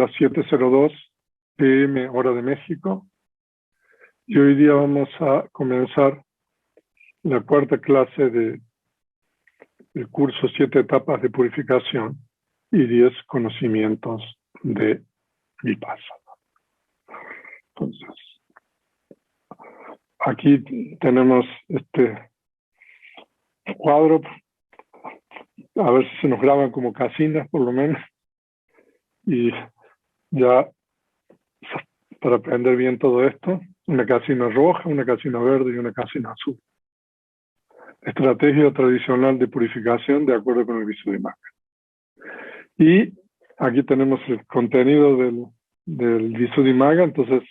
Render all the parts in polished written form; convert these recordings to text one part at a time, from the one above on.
las 7:02 p.m. hora de México. Y hoy día vamos a comenzar la cuarta clase del curso 7 etapas de purificación y 10 conocimientos de Vipassana. Entonces, aquí tenemos este cuadro, a ver si se nos graban como casinas por lo menos, y ya para aprender bien todo esto, una casina roja, una casina verde y una casina azul. Estrategia tradicional de purificación de acuerdo con el Visuddhimagga. Y aquí tenemos el contenido del Visuddhimagga. Entonces,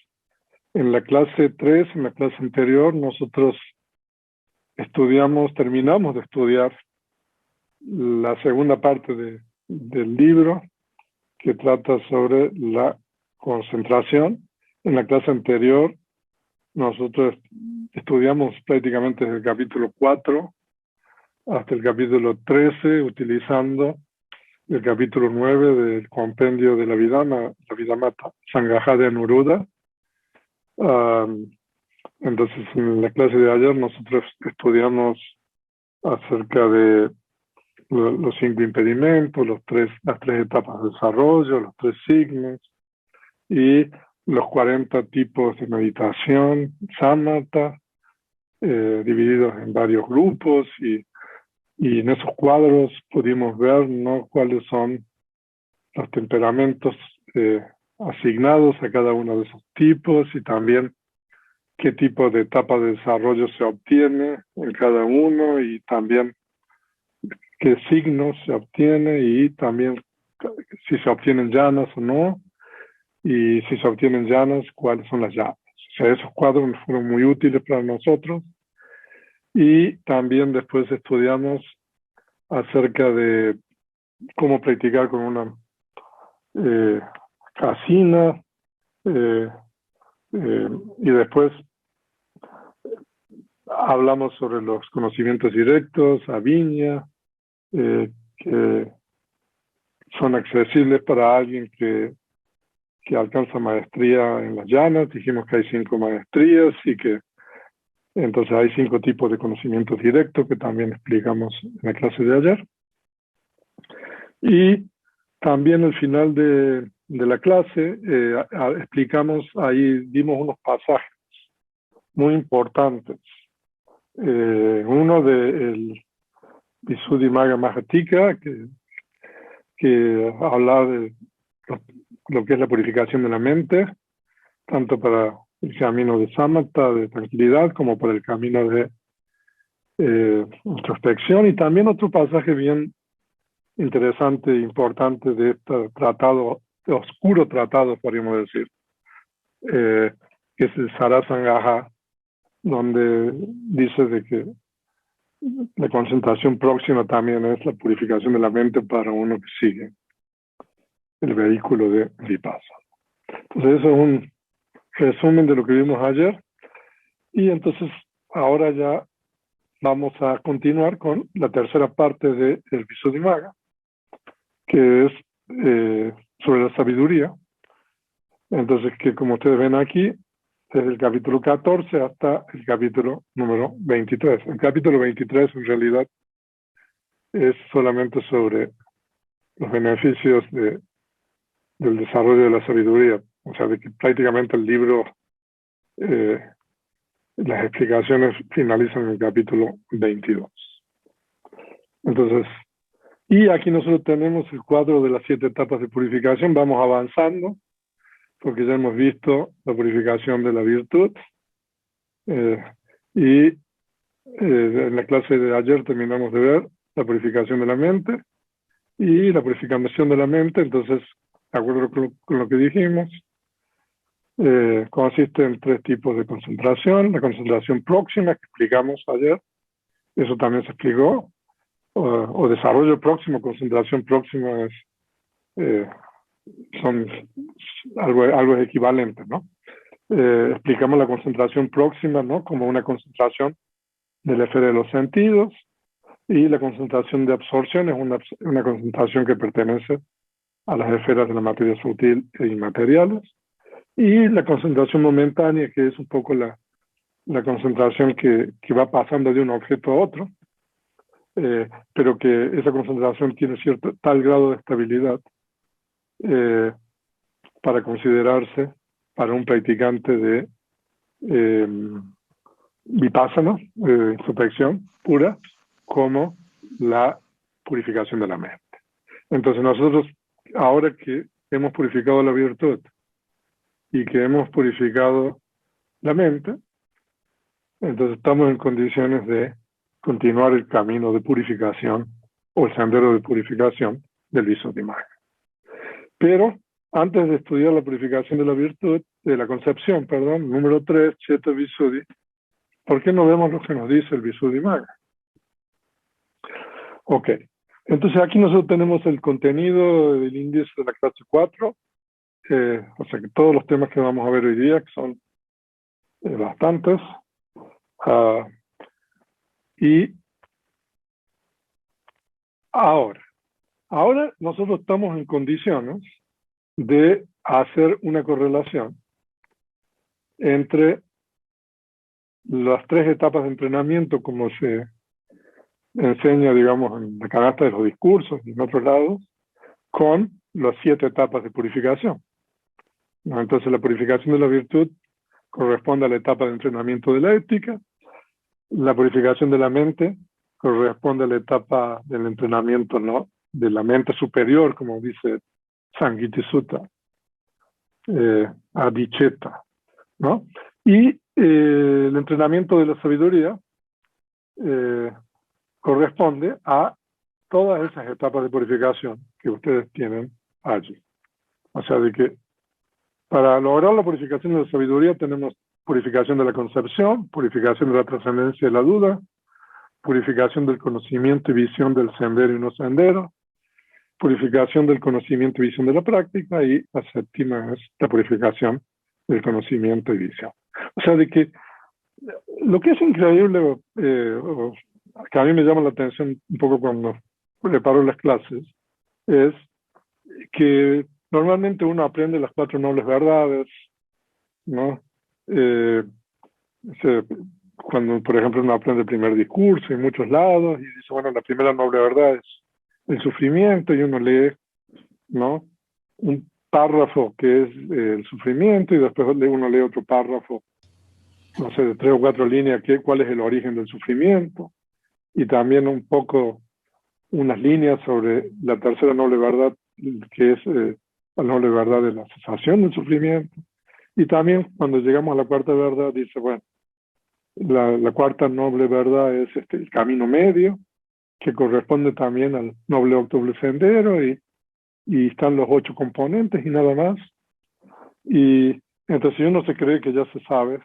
en la clase 3, en la clase anterior, nosotros terminamos de estudiar la segunda parte del libro, que trata sobre la concentración. En la clase anterior, nosotros estudiamos prácticamente desde el capítulo 4 hasta el capítulo 13, utilizando el capítulo 9 del compendio de la Vidamata Sangaha de Anuruddha. Entonces, en la clase de ayer nosotros estudiamos acerca de los 5 impedimentos, las 3 etapas de desarrollo, los 3 signos y los 40 tipos de meditación, samatha, divididos en varios grupos, y en esos cuadros pudimos ver, ¿no?, cuáles son los temperamentos asignados a cada uno de esos tipos, y también qué tipo de etapa de desarrollo se obtiene en cada uno, y también qué signos se obtiene, y también si se obtienen llanas o no, y si se obtienen llanas, cuáles son las llanas. O sea, esos cuadros fueron muy útiles para nosotros. Y también después estudiamos acerca de cómo practicar con una casina, y después hablamos sobre los conocimientos directos, aviña, que son accesibles para alguien que alcanza maestría en las llanas. Dijimos que hay 5 maestrías y que entonces hay 5 tipos de conocimientos directos que también explicamos en la clase de ayer. Y también al final de la clase explicamos, ahí dimos unos pasajes muy importantes. Uno del Visuddhimagga Mahatthika, que habla de lo que es la purificación de la mente, tanto para el camino de samatha, de tranquilidad, como para el camino de introspección. Y también otro pasaje bien interesante e importante de este tratado, de oscuro tratado, podríamos decir, que es el Sarasangaha, donde dice de que la concentración próxima también es la purificación de la mente para uno que sigue el vehículo de Vipassana. Entonces eso es un resumen de lo que vimos ayer, y entonces ahora ya vamos a continuar con la tercera parte del Visuddhimagga, que es sobre la sabiduría. Entonces, que como ustedes ven aquí, desde el capítulo 14 hasta el capítulo número 23. El capítulo 23 en realidad es solamente sobre los beneficios del desarrollo de la sabiduría. O sea, de que prácticamente el libro, las explicaciones finalizan en el capítulo 22. Entonces, y aquí nosotros tenemos el cuadro de las 7 etapas de purificación. Vamos avanzando, porque ya hemos visto la purificación de la virtud. Y en la clase de ayer terminamos de ver la purificación de la mente y la purificación de la mente. Entonces, de acuerdo con lo que dijimos, consiste en 3 tipos de concentración. La concentración próxima, que explicamos ayer, eso también se explicó, o desarrollo próximo. Concentración próxima son algo equivalente, ¿no? Explicamos la concentración próxima, ¿no?, como una concentración de la esfera de los sentidos, y la concentración de absorción es una concentración que pertenece a las esferas de la materia sutil e inmateriales, y la concentración momentánea, que es un poco la concentración que va pasando de un objeto a otro, pero que esa concentración tiene cierto tal grado de estabilidad para considerarse para un practicante de vipassana, introspección pura, como la purificación de la mente. Entonces nosotros, ahora que hemos purificado la virtud y que hemos purificado la mente, entonces estamos en condiciones de continuar el camino de purificación o el sendero de purificación del Visuddhimagga. Pero antes de estudiar la purificación de la virtud, de la concepción, perdón, número 3, Chitta Visuddhi, ¿por qué no vemos lo que nos dice el Visuddhimagga? Ok, entonces aquí nosotros tenemos el contenido del índice de la clase 4, o sea que todos los temas que vamos a ver hoy día, que son bastantes, y ahora nosotros estamos en condiciones de hacer una correlación entre las 3 etapas de entrenamiento, como se enseña, digamos, en la canasta de los discursos y en otros lados, con las 7 etapas de purificación. Entonces la purificación de la virtud corresponde a la etapa de entrenamiento de la ética, la purificación de la mente corresponde a la etapa del entrenamiento, ¿no?, de la mente superior, como dice Samgiti Sutta, Adicetta, ¿no? Y el entrenamiento de la sabiduría corresponde a todas esas etapas de purificación que ustedes tienen allí. O sea, de que para lograr la purificación de la sabiduría tenemos purificación de la concepción, purificación de la trascendencia de la duda, purificación del conocimiento y visión del sendero y no sendero, purificación del conocimiento y visión de la práctica, y la séptima es la purificación del conocimiento y visión. O sea, de que lo que es increíble, que a mí me llama la atención un poco cuando preparo las clases, es que normalmente uno aprende las 4 nobles verdades, ¿no? Cuando, por ejemplo, uno aprende el primer discurso en muchos lados y dice, bueno, la primera noble verdad es el sufrimiento, y uno lee, ¿no?, un párrafo que es el sufrimiento, y después uno lee otro párrafo, no sé, de 3 o 4 líneas, cuál es el origen del sufrimiento, y también un poco unas líneas sobre la tercera noble verdad, que es la noble verdad de la cesación del sufrimiento. Y también cuando llegamos a la cuarta verdad, dice, bueno, la cuarta noble verdad es el camino medio, que corresponde también al noble octuple sendero, y están los 8 componentes y nada más. Y entonces si uno se cree que ya se sabe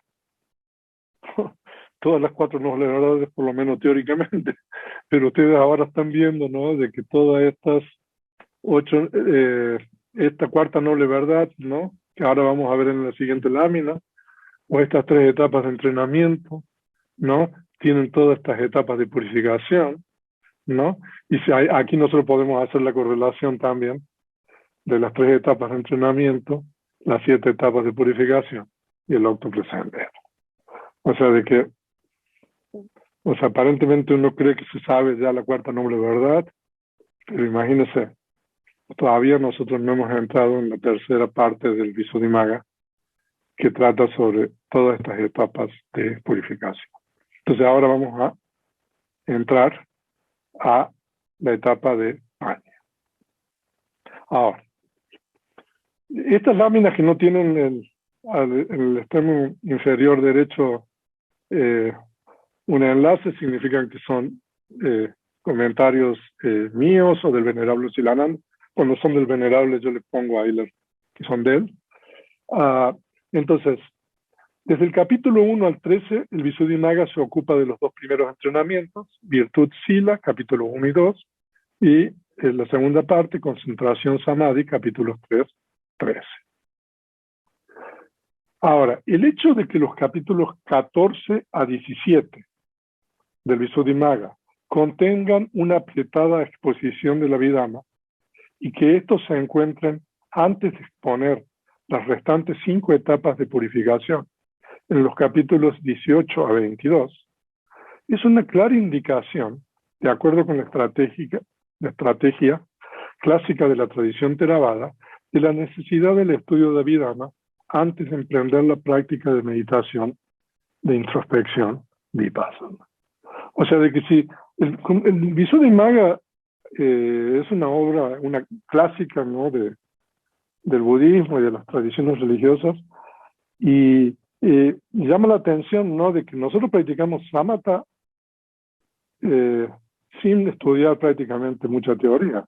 todas las 4 nobles verdades, por lo menos teóricamente, pero ustedes ahora están viendo, ¿no?, de que todas estas 8, esta cuarta noble verdad, ¿no?, que ahora vamos a ver en la siguiente lámina, o estas 3 etapas de entrenamiento, ¿no?, tienen todas estas etapas de purificación, ¿no? Y aquí nosotros podemos hacer la correlación también de las 3 etapas de entrenamiento, las 7 etapas de purificación y el octuple sendero. O sea, de que, o sea, aparentemente uno cree que se sabe ya la cuarta noble verdad, pero imagínense, todavía nosotros no hemos entrado en la tercera parte del Visuddhimagga, que trata sobre todas estas etapas de purificación. Entonces ahora vamos a entrar a la etapa de paña. Ahora, estas láminas que no tienen el extremo inferior derecho un enlace, significan que son comentarios míos o del venerable Silananda. Cuando son del venerable yo le pongo ahí los que son de él. Entonces, desde el capítulo 1 al 13, el Visuddhimagga se ocupa de los 2 primeros entrenamientos, virtud sila, capítulo 1 y 2, y en la segunda parte, concentración samadhi, capítulos 3, 13. Ahora, el hecho de que los capítulos 14 a 17 del Visuddhimagga contengan una apretada exposición de la Abhidhamma y que estos se encuentren antes de exponer las restantes 5 etapas de purificación en los capítulos 18 a 22, es una clara indicación, de acuerdo con la estrategia clásica de la tradición Theravada, de la necesidad del estudio de Abhidhamma antes de emprender la práctica de meditación, de introspección, vipassana. O sea, de que si el Visuddhimagga es una obra, una clásica, ¿no?, del budismo y de las tradiciones religiosas, y llama la atención, ¿no?, de que nosotros practicamos samatha sin estudiar prácticamente mucha teoría,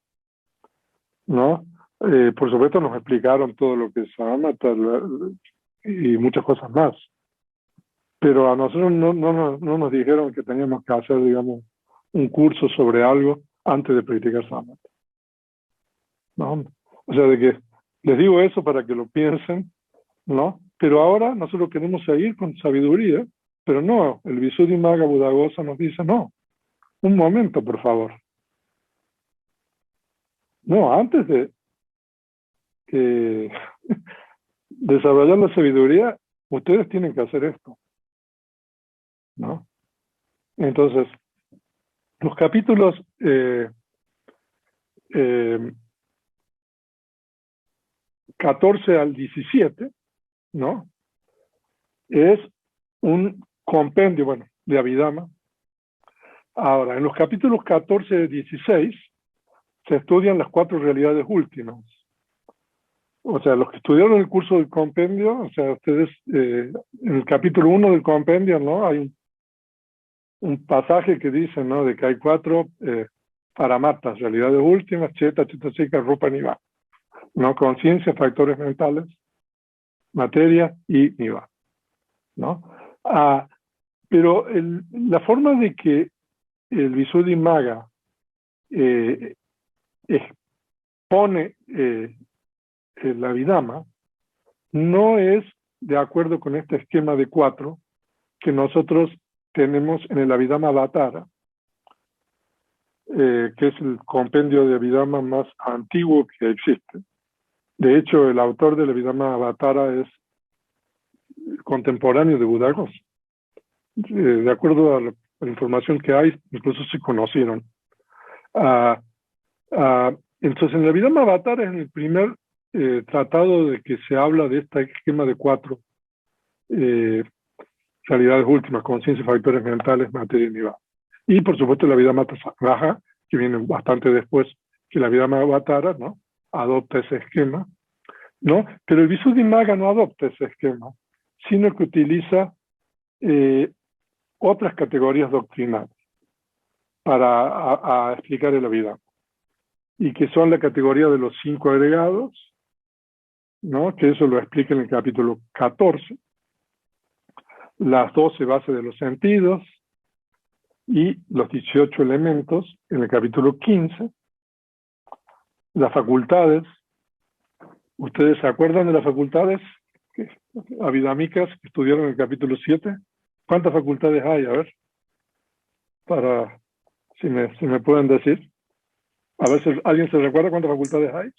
¿no? Por supuesto nos explicaron todo lo que es samatha y muchas cosas más, pero a nosotros no nos dijeron que teníamos que hacer, digamos, un curso sobre algo antes de practicar samatha, ¿no? O sea, de que les digo eso para que lo piensen, ¿no? Pero ahora nosotros queremos seguir con sabiduría, pero no, el Visuddhimagga Buddhaghosa nos dice, no, un momento, por favor. No, antes de desarrollar la sabiduría, ustedes tienen que hacer esto, ¿no? Entonces, los capítulos 14 al 17, ¿no?, es un compendio, bueno, de Abhidhamma. Ahora, en los capítulos 14 y 16 se estudian las 4 realidades últimas. O sea, los que estudiaron el curso del compendio, o sea, ustedes, en el capítulo 1 del compendio, ¿no?, hay un pasaje que dice, ¿no?, de que hay 4 paramattha's, realidades últimas, cheta, cetasika, rupa, nibbana, ¿no?, conciencia, factores mentales, materia y nibbana, ¿no? Pero la forma de que el Visuddhimagga expone el Abhidhamma no es de acuerdo con este esquema de 4 que nosotros tenemos en el Abhidhamma-Avatara, que es el compendio de Abhidhamma más antiguo que existe. De hecho, el autor del Abhidhamma-Avatara es contemporáneo de Buddhaghosa. De acuerdo a la información que hay, incluso se conocieron. Entonces, en el Abhidhamma-Avatara es el primer tratado de que se habla de este esquema de 4 realidades últimas, conciencia, factores mentales, materia y nibbana. Y por supuesto la Abhidhamma-Sanghaja, que viene bastante después que la Abhidhamma-Avatara, ¿no?, adopta ese esquema, ¿no? Pero el Visuddhimagga no adopta ese esquema, sino que utiliza otras categorías doctrinales para explicar el Abhidhamma, y que son la categoría de los 5 agregados, ¿no?, que eso lo explica en el capítulo 14, las 12 bases de los sentidos y los 18 elementos en el capítulo 15, las facultades. ¿Ustedes se acuerdan de las facultades abhidhámicas que estudiaron en el capítulo 7? ¿Cuántas facultades hay? A ver, para si me pueden decir. A ver si alguien se recuerda cuántas facultades hay.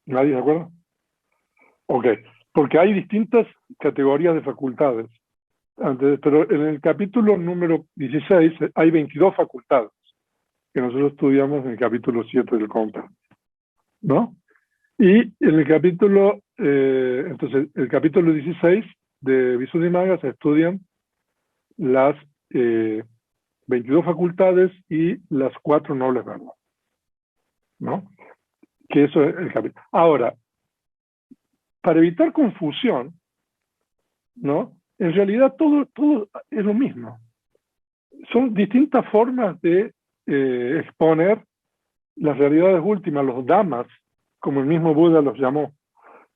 ¿Nadie se acuerda? Ok, porque hay distintas categorías de facultades. Pero en el capítulo número 16 hay 22 facultades que nosotros estudiamos en el capítulo 7 del compendio, ¿no? Y en el capítulo, entonces, el capítulo 16 de Visuddhimagga se estudian las 22 facultades y las 4 nobles verdades, ¿no? Que eso es el capítulo. Ahora, para evitar confusión, ¿no?, en realidad todo es lo mismo. Son distintas formas de exponer las realidades últimas, los dhammas, como el mismo Buda los llamó,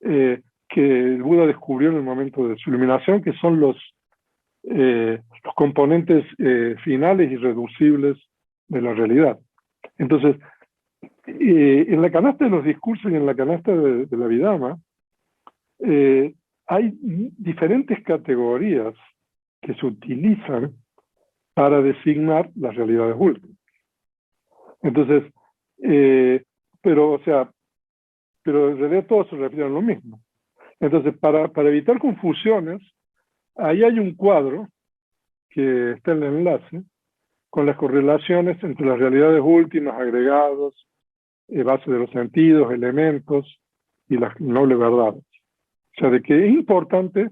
que el Buda descubrió en el momento de su iluminación, que son los componentes finales y reducibles de la realidad. Entonces, en la canasta de los discursos y en la canasta de la Abhidhamma, hay diferentes categorías que se utilizan para designar las realidades últimas. Entonces, pero en realidad todo se refiere a lo mismo. Entonces, para evitar confusiones, ahí hay un cuadro que está en el enlace con las correlaciones entre las realidades últimas, agregados, base de los sentidos, elementos y las nobles verdades. O sea, de que es importante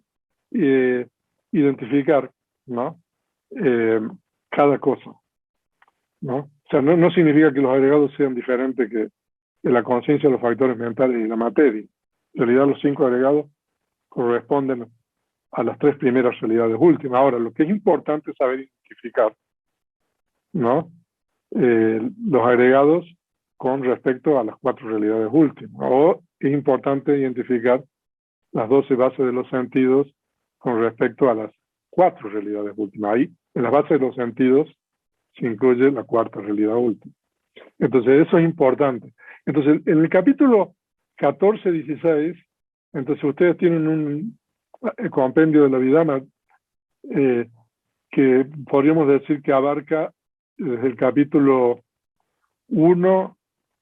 identificar, ¿no? Cada cosa, ¿no? O sea, no significa que los agregados sean diferentes que la conciencia, los factores mentales y la materia. En realidad, los 5 agregados corresponden a las 3 primeras realidades últimas. Ahora, lo que es importante es saber identificar, ¿no? Los agregados con respecto a las 4 realidades últimas. O es importante identificar las 12 bases de los sentidos con respecto a las 4 realidades últimas. Ahí, en las bases de los sentidos, se incluye la 4ª realidad última. Entonces, eso es importante. Entonces, en el capítulo 14-16, entonces ustedes tienen un compendio de la Abhidhamma que podríamos decir que abarca desde el capítulo 1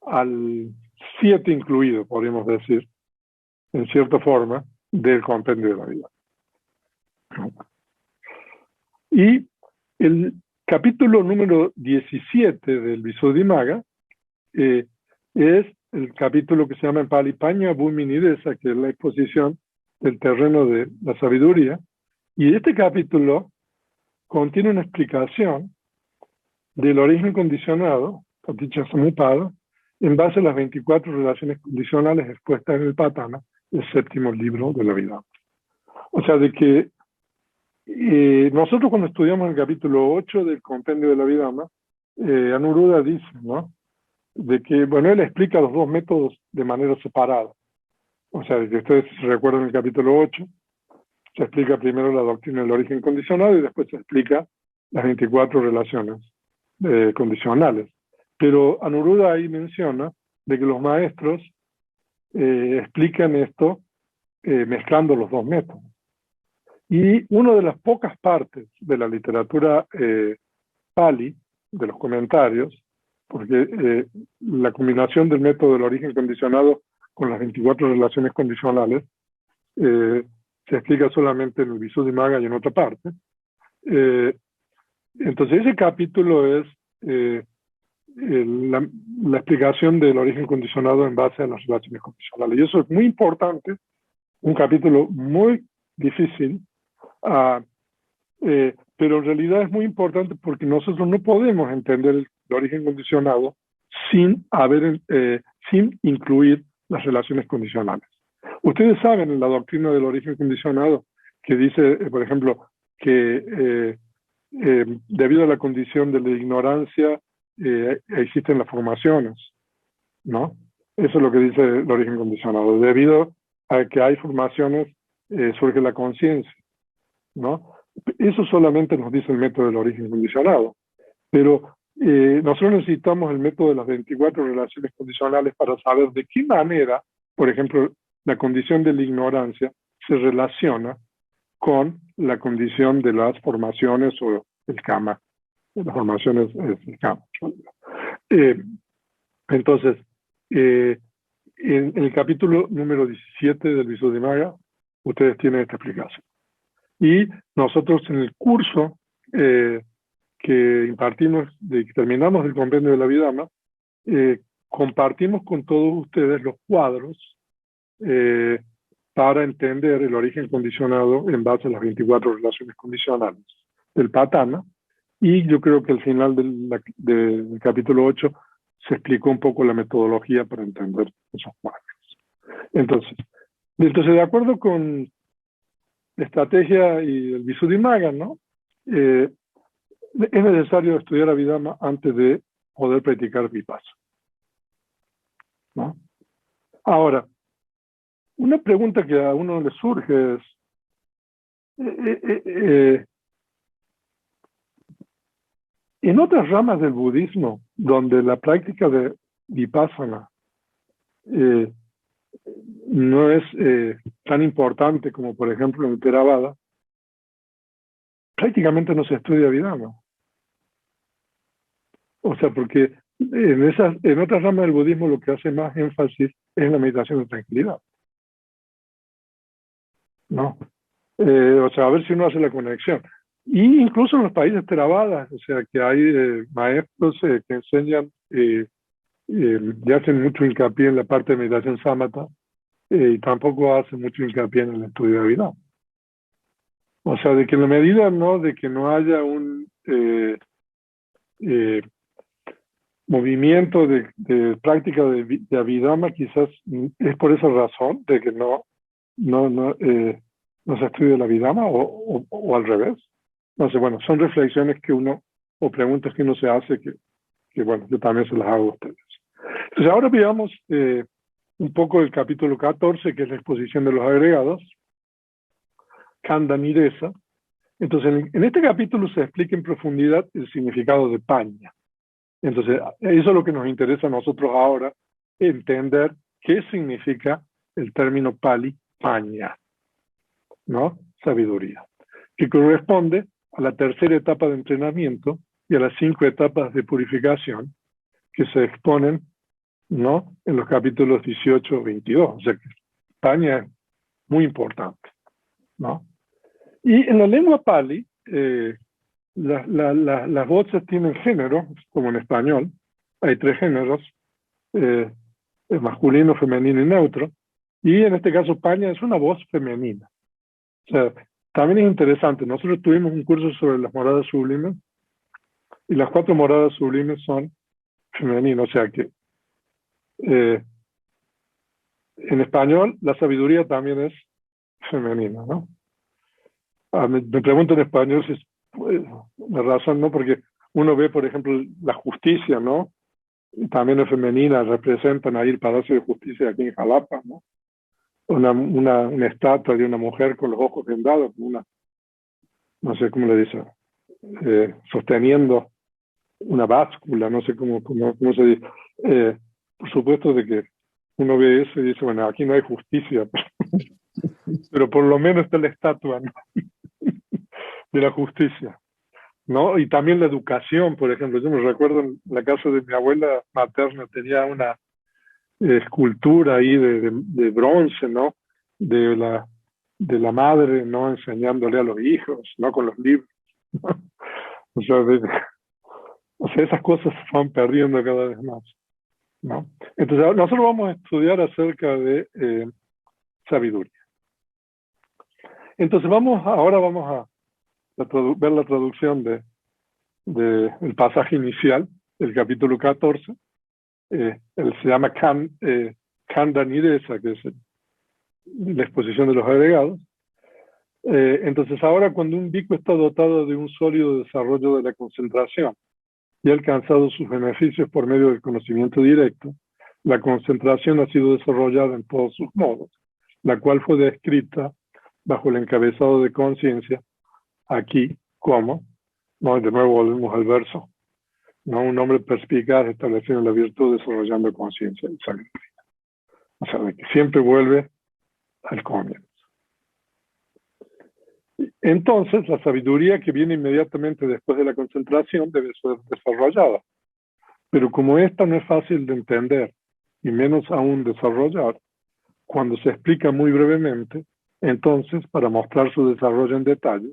al 7 incluido, podríamos decir, en cierta forma, del compendio de la vida. Y el capítulo número 17 del Visuddhimagga es el capítulo que se llama en Pali Pañña Bhumi Nidesa, que es la exposición del terreno de la sabiduría. Y este capítulo contiene una explicación del origen condicionado, Paticca Samuppada, en base a las 24 relaciones condicionales expuestas en el Patana, el 7º libro de la vida. O sea, de que nosotros cuando estudiamos el capítulo 8 del compendio de la Abhidhamma, Anuruddha dice, ¿no? De que, bueno, él explica los 2 métodos de manera separada. O sea, de que ustedes recuerdan el capítulo 8, se explica primero la doctrina del origen condicionado y después se explica las 24 relaciones condicionales. Pero Anuruddha ahí menciona de que los maestros explican esto mezclando los 2 métodos. Y una de las pocas partes de la literatura Pali, de los comentarios, porque la combinación del método del origen condicionado con las 24 relaciones condicionales se explica solamente en el Visuddhimagga y en otra parte. Entonces ese capítulo es la explicación del origen condicionado en base a las relaciones condicionales. Y eso es muy importante, un capítulo muy difícil, pero en realidad es muy importante porque nosotros no podemos entender el origen condicionado sin incluir las relaciones condicionales. Ustedes saben en la doctrina del origen condicionado que dice, por ejemplo, que debido a la condición de la ignorancia existen las formaciones, ¿no? Eso es lo que dice el origen condicionado. Debido a que hay formaciones, surge la conciencia, ¿no? Eso solamente nos dice el método del origen condicionado. Pero nosotros necesitamos el método de las 24 relaciones condicionales para saber de qué manera, por ejemplo, la condición de la ignorancia se relaciona con la condición de las formaciones o el kama. Las formaciones es el kama. Entonces, en el capítulo número 17 del Visuddhimagga, ustedes tienen esta explicación. Y nosotros en el curso que impartimos, que terminamos el compendio de la Abhidhamma, compartimos con todos ustedes los cuadros para entender el origen condicionado en base a las 24 relaciones condicionales del Patana. Y yo creo que al final del capítulo 8 se explicó un poco la metodología para entender esos cuadros. Entonces, de acuerdo con la estrategia y el Visuddhimagga, ¿no? Es necesario estudiar Abhidhamma antes de poder practicar Vipassana, ¿no? Ahora, una pregunta que a uno le surge es, en otras ramas del budismo, donde la práctica de Vipassana no es tan importante como, por ejemplo, en el Theravada, prácticamente no se estudia Abhidhamma. O sea, porque en otras ramas del budismo lo que hace más énfasis es la meditación de tranquilidad, ¿no? O sea, a ver si uno hace la conexión. Y incluso en los países Theravada, o sea, que hay maestros que enseñan y hacen mucho hincapié en la parte de meditación samatha y tampoco hacen mucho hincapié en el estudio de vida. O sea, de que en la medida, ¿no?, de que no haya un movimiento de práctica de Abhidhamma, quizás es por esa razón de que no se estudia la Abhidhamma o al revés. No sé, bueno, son reflexiones que uno, o preguntas que uno se hace que bueno, yo también se las hago a ustedes. Entonces ahora veamos un poco el capítulo 14, que es la exposición de los agregados, Khanda Nidesa. Entonces en este capítulo se explica en profundidad el significado de paña. Entonces eso es lo que nos interesa a nosotros ahora, entender qué significa el término pali paña, ¿no? Sabiduría, que corresponde a la tercera etapa de entrenamiento y a las 5 etapas de purificación que se exponen, ¿no?, en los capítulos 18 o 22. O sea que paña es muy importante, ¿no? Y en la lengua pali, las voces tienen género, como en español. Hay 3 géneros, masculino, femenino y neutro. Y en este caso, paña es una voz femenina. O sea, también es interesante. Nosotros tuvimos un curso sobre las moradas sublimes y las 4 moradas sublimes son femeninas. O sea que en español la sabiduría también es femenina, ¿no? Me pregunto en español si es la razón, ¿no? Porque uno ve, por ejemplo, la justicia, ¿no? Y también es femenina, representan ahí el Palacio de Justicia aquí en Jalapa, ¿no? Una estatua de una mujer con los ojos vendados, no sé cómo le dice, sosteniendo una báscula, no sé cómo se dice. Por supuesto de que uno ve eso y dice, bueno, aquí no hay justicia, pero por lo menos está la estatua, ¿no?, de la justicia, ¿no? Y también la educación, por ejemplo. Yo me recuerdo en la casa de mi abuela materna tenía una escultura ahí de bronce, ¿no?, de la madre, ¿no?, enseñándole a los hijos, ¿no?, con los libros, ¿no? O sea, esas cosas se van perdiendo cada vez más, ¿no? Entonces, nosotros vamos a estudiar acerca de sabiduría. Entonces, ahora vamos a ver la traducción del pasaje inicial, el capítulo 14. Él se llama Khanda Nidesa, que es la exposición de los agregados. Entonces, ahora cuando un bhikkhu está dotado de un sólido desarrollo de la concentración y ha alcanzado sus beneficios por medio del conocimiento directo, la concentración ha sido desarrollada en todos sus modos, la cual fue descrita bajo el encabezado de conciencia aquí como, ¿no?, de nuevo volvemos al verso, ¿no?, un hombre perspicaz estableciendo la virtud, desarrollando conciencia y sabiduría. O sea, de que siempre vuelve al comienzo. Entonces, la sabiduría que viene inmediatamente después de la concentración debe ser desarrollada. Pero como esta no es fácil de entender, y menos aún desarrollar, cuando se explica muy brevemente, entonces, para mostrar su desarrollo en detalle,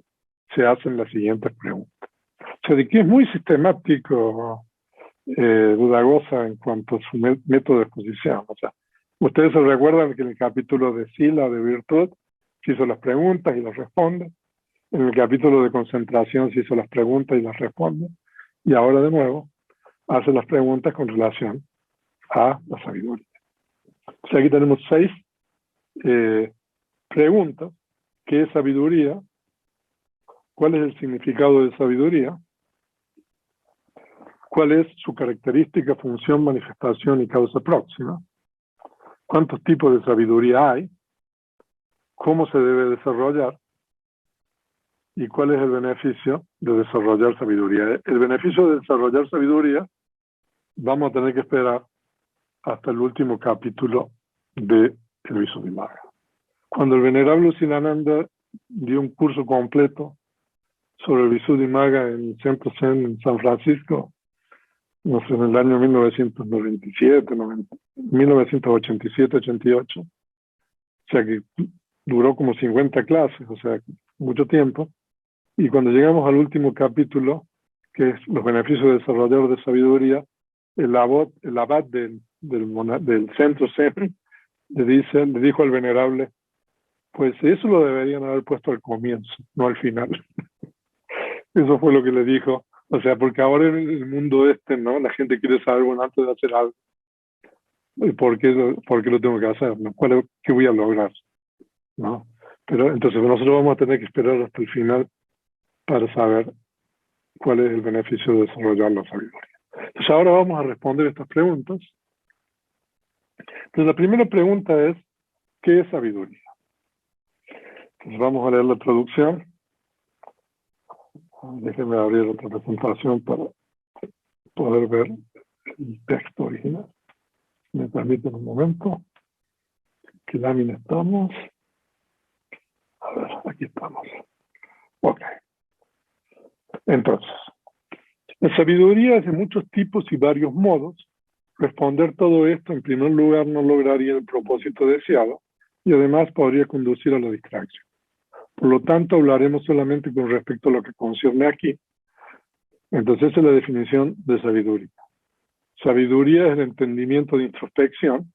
se hacen las siguientes preguntas. O sea, de que es muy sistemático Buddhaghosa en cuanto a su método de exposición. O sea, ustedes se recuerdan que en el capítulo de Sila, de virtud, se hizo las preguntas y las responde. En el capítulo de concentración se hizo las preguntas y las responde. Y ahora de nuevo hace las preguntas con relación a la sabiduría. O sea, aquí tenemos 6 preguntas. ¿Qué es sabiduría? ¿Cuál es el significado de sabiduría? ¿Cuál es su característica, función, manifestación y causa próxima? ¿Cuántos tipos de sabiduría hay? ¿Cómo se debe desarrollar? ¿Y cuál es el beneficio de desarrollar sabiduría? El beneficio de desarrollar sabiduría vamos a tener que esperar hasta el último capítulo de el Visuddhimagga. Cuando el venerable Siddhananda dio un curso completo sobre el Visuddhimagga en el Centro Zen en San Francisco, no sé, en el año 1997, 1987, 88. O sea que duró como 50 clases, o sea, mucho tiempo. Y cuando llegamos al último capítulo, que es los beneficios de desarrollador de sabiduría, el abad del centro Zen le dijo al venerable, pues eso lo deberían haber puesto al comienzo, no al final. Eso fue lo que le dijo. O sea, porque ahora en el mundo ¿no? La gente quiere saber, bueno, antes de hacer algo, por qué lo tengo que hacer? ¿No? ¿Qué voy a lograr? ¿No? Pero entonces nosotros vamos a tener que esperar hasta el final para saber cuál es el beneficio de desarrollar la sabiduría. Entonces ahora vamos a responder estas preguntas. Entonces la primera pregunta es, ¿qué es sabiduría? Entonces vamos a leer la traducción. Déjenme abrir otra presentación para poder ver el texto original. ¿Me permiten un momento? ¿Qué lámina estamos? A ver, aquí estamos. Ok. Entonces, la sabiduría es de muchos tipos y varios modos. Responder todo esto, en primer lugar, no lograría el propósito deseado y además podría conducir a la distracción. Por lo tanto, hablaremos solamente con respecto a lo que concierne aquí. Entonces, esa es la definición de sabiduría. Sabiduría es el entendimiento de introspección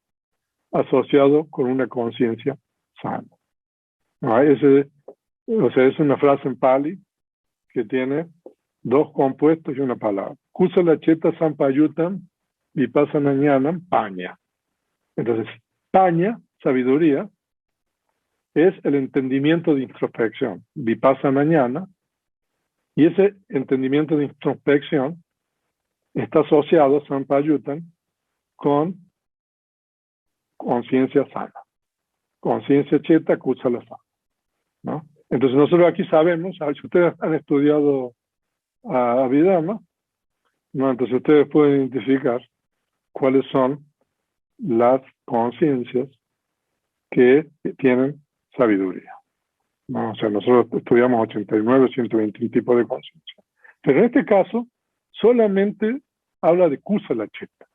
asociado con una conciencia sana. O sea, es una frase en Pali que tiene dos compuestos y una palabra. Kusala cheta sampayutam vipassana ñanam paña. Entonces, paña, sabiduría, es el entendimiento de introspección. Vipassana ñana, y ese entendimiento de introspección está asociado, sampayutam, con conciencia sana. Conciencia cheta, kusala sana, ¿no? Entonces nosotros aquí sabemos, si ustedes han estudiado a Abhidhamma, ¿no? Entonces ustedes pueden identificar cuáles son las conciencias que tienen sabiduría, ¿no? O sea, nosotros estudiamos 89, 120 tipos de conciencia. Pero en este caso, solamente habla de kusala cheta,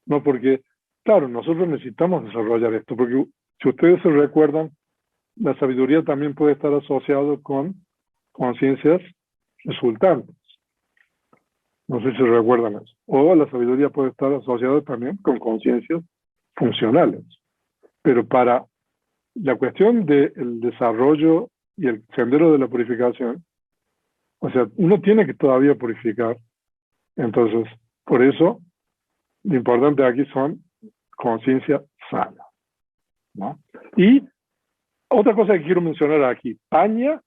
¿no? Porque, claro, nosotros necesitamos desarrollar esto, porque si ustedes se recuerdan, la sabiduría también puede estar asociado con conciencias resultantes. No sé si recuerdan eso. O la sabiduría puede estar asociada también con conciencias funcionales. Pero para la cuestión del desarrollo y el sendero de la purificación, o sea, uno tiene que todavía purificar. Entonces, por eso, lo importante aquí son conciencia sana, ¿no? Y otra cosa que quiero mencionar aquí, paña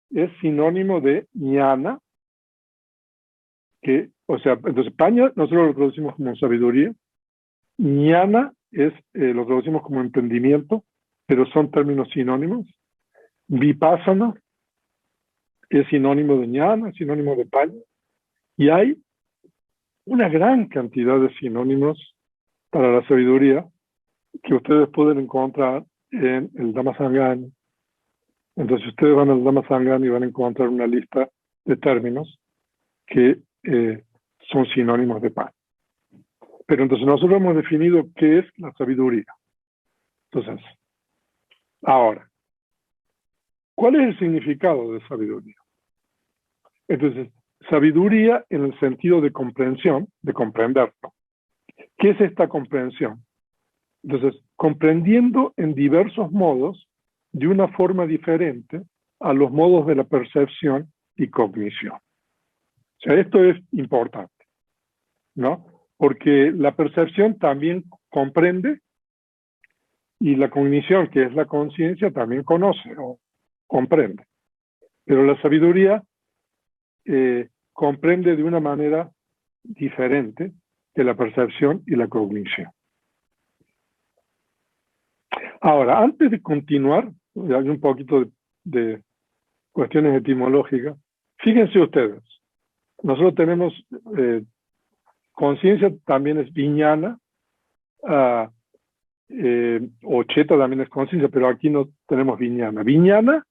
es sinónimo de ñana, o sea, entonces paña nosotros lo traducimos como sabiduría, ñana lo traducimos como entendimiento, pero son términos sinónimos. Vipassana es sinónimo de ñana, es sinónimo de paña, y hay una gran cantidad de sinónimos para la sabiduría que ustedes pueden encontrar en el Dhammasangani. Entonces ustedes van al Dhammasangani y van a encontrar una lista de términos que son sinónimos de paz. Pero entonces nosotros hemos definido qué es la sabiduría. Entonces, ahora, ¿cuál es el significado de sabiduría? Entonces, sabiduría en el sentido de comprensión, de comprenderlo. ¿Qué es esta comprensión? Entonces, comprendiendo en diversos modos, de una forma diferente, a los modos de la percepción y cognición. O sea, esto es importante, ¿no? Porque la percepción también comprende y la cognición, que es la conciencia, también conoce o comprende. Pero la sabiduría comprende de una manera diferente que la percepción y la cognición. Ahora, antes de continuar, hay un poquito de cuestiones etimológicas. Fíjense ustedes, nosotros tenemos conciencia, también es viñana, o cheta también es conciencia, pero aquí no tenemos viñana. Viñana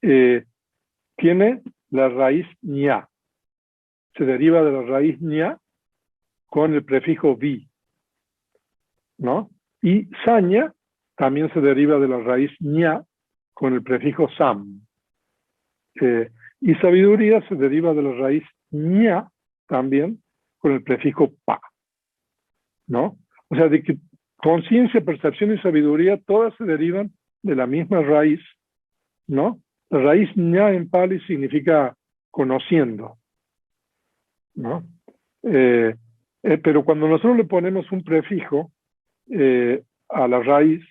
tiene la raíz ña. se deriva de la raíz ña con el prefijo vi, ¿no? Y saña también se deriva de la raíz ña con el prefijo sam. Y sabiduría se deriva de la raíz ña también con el prefijo pa, ¿no? O sea, de que conciencia, percepción y sabiduría todas se derivan de la misma raíz, ¿no? La raíz ña en Pali significa conociendo, ¿no? Pero cuando nosotros le ponemos un prefijo a la raíz,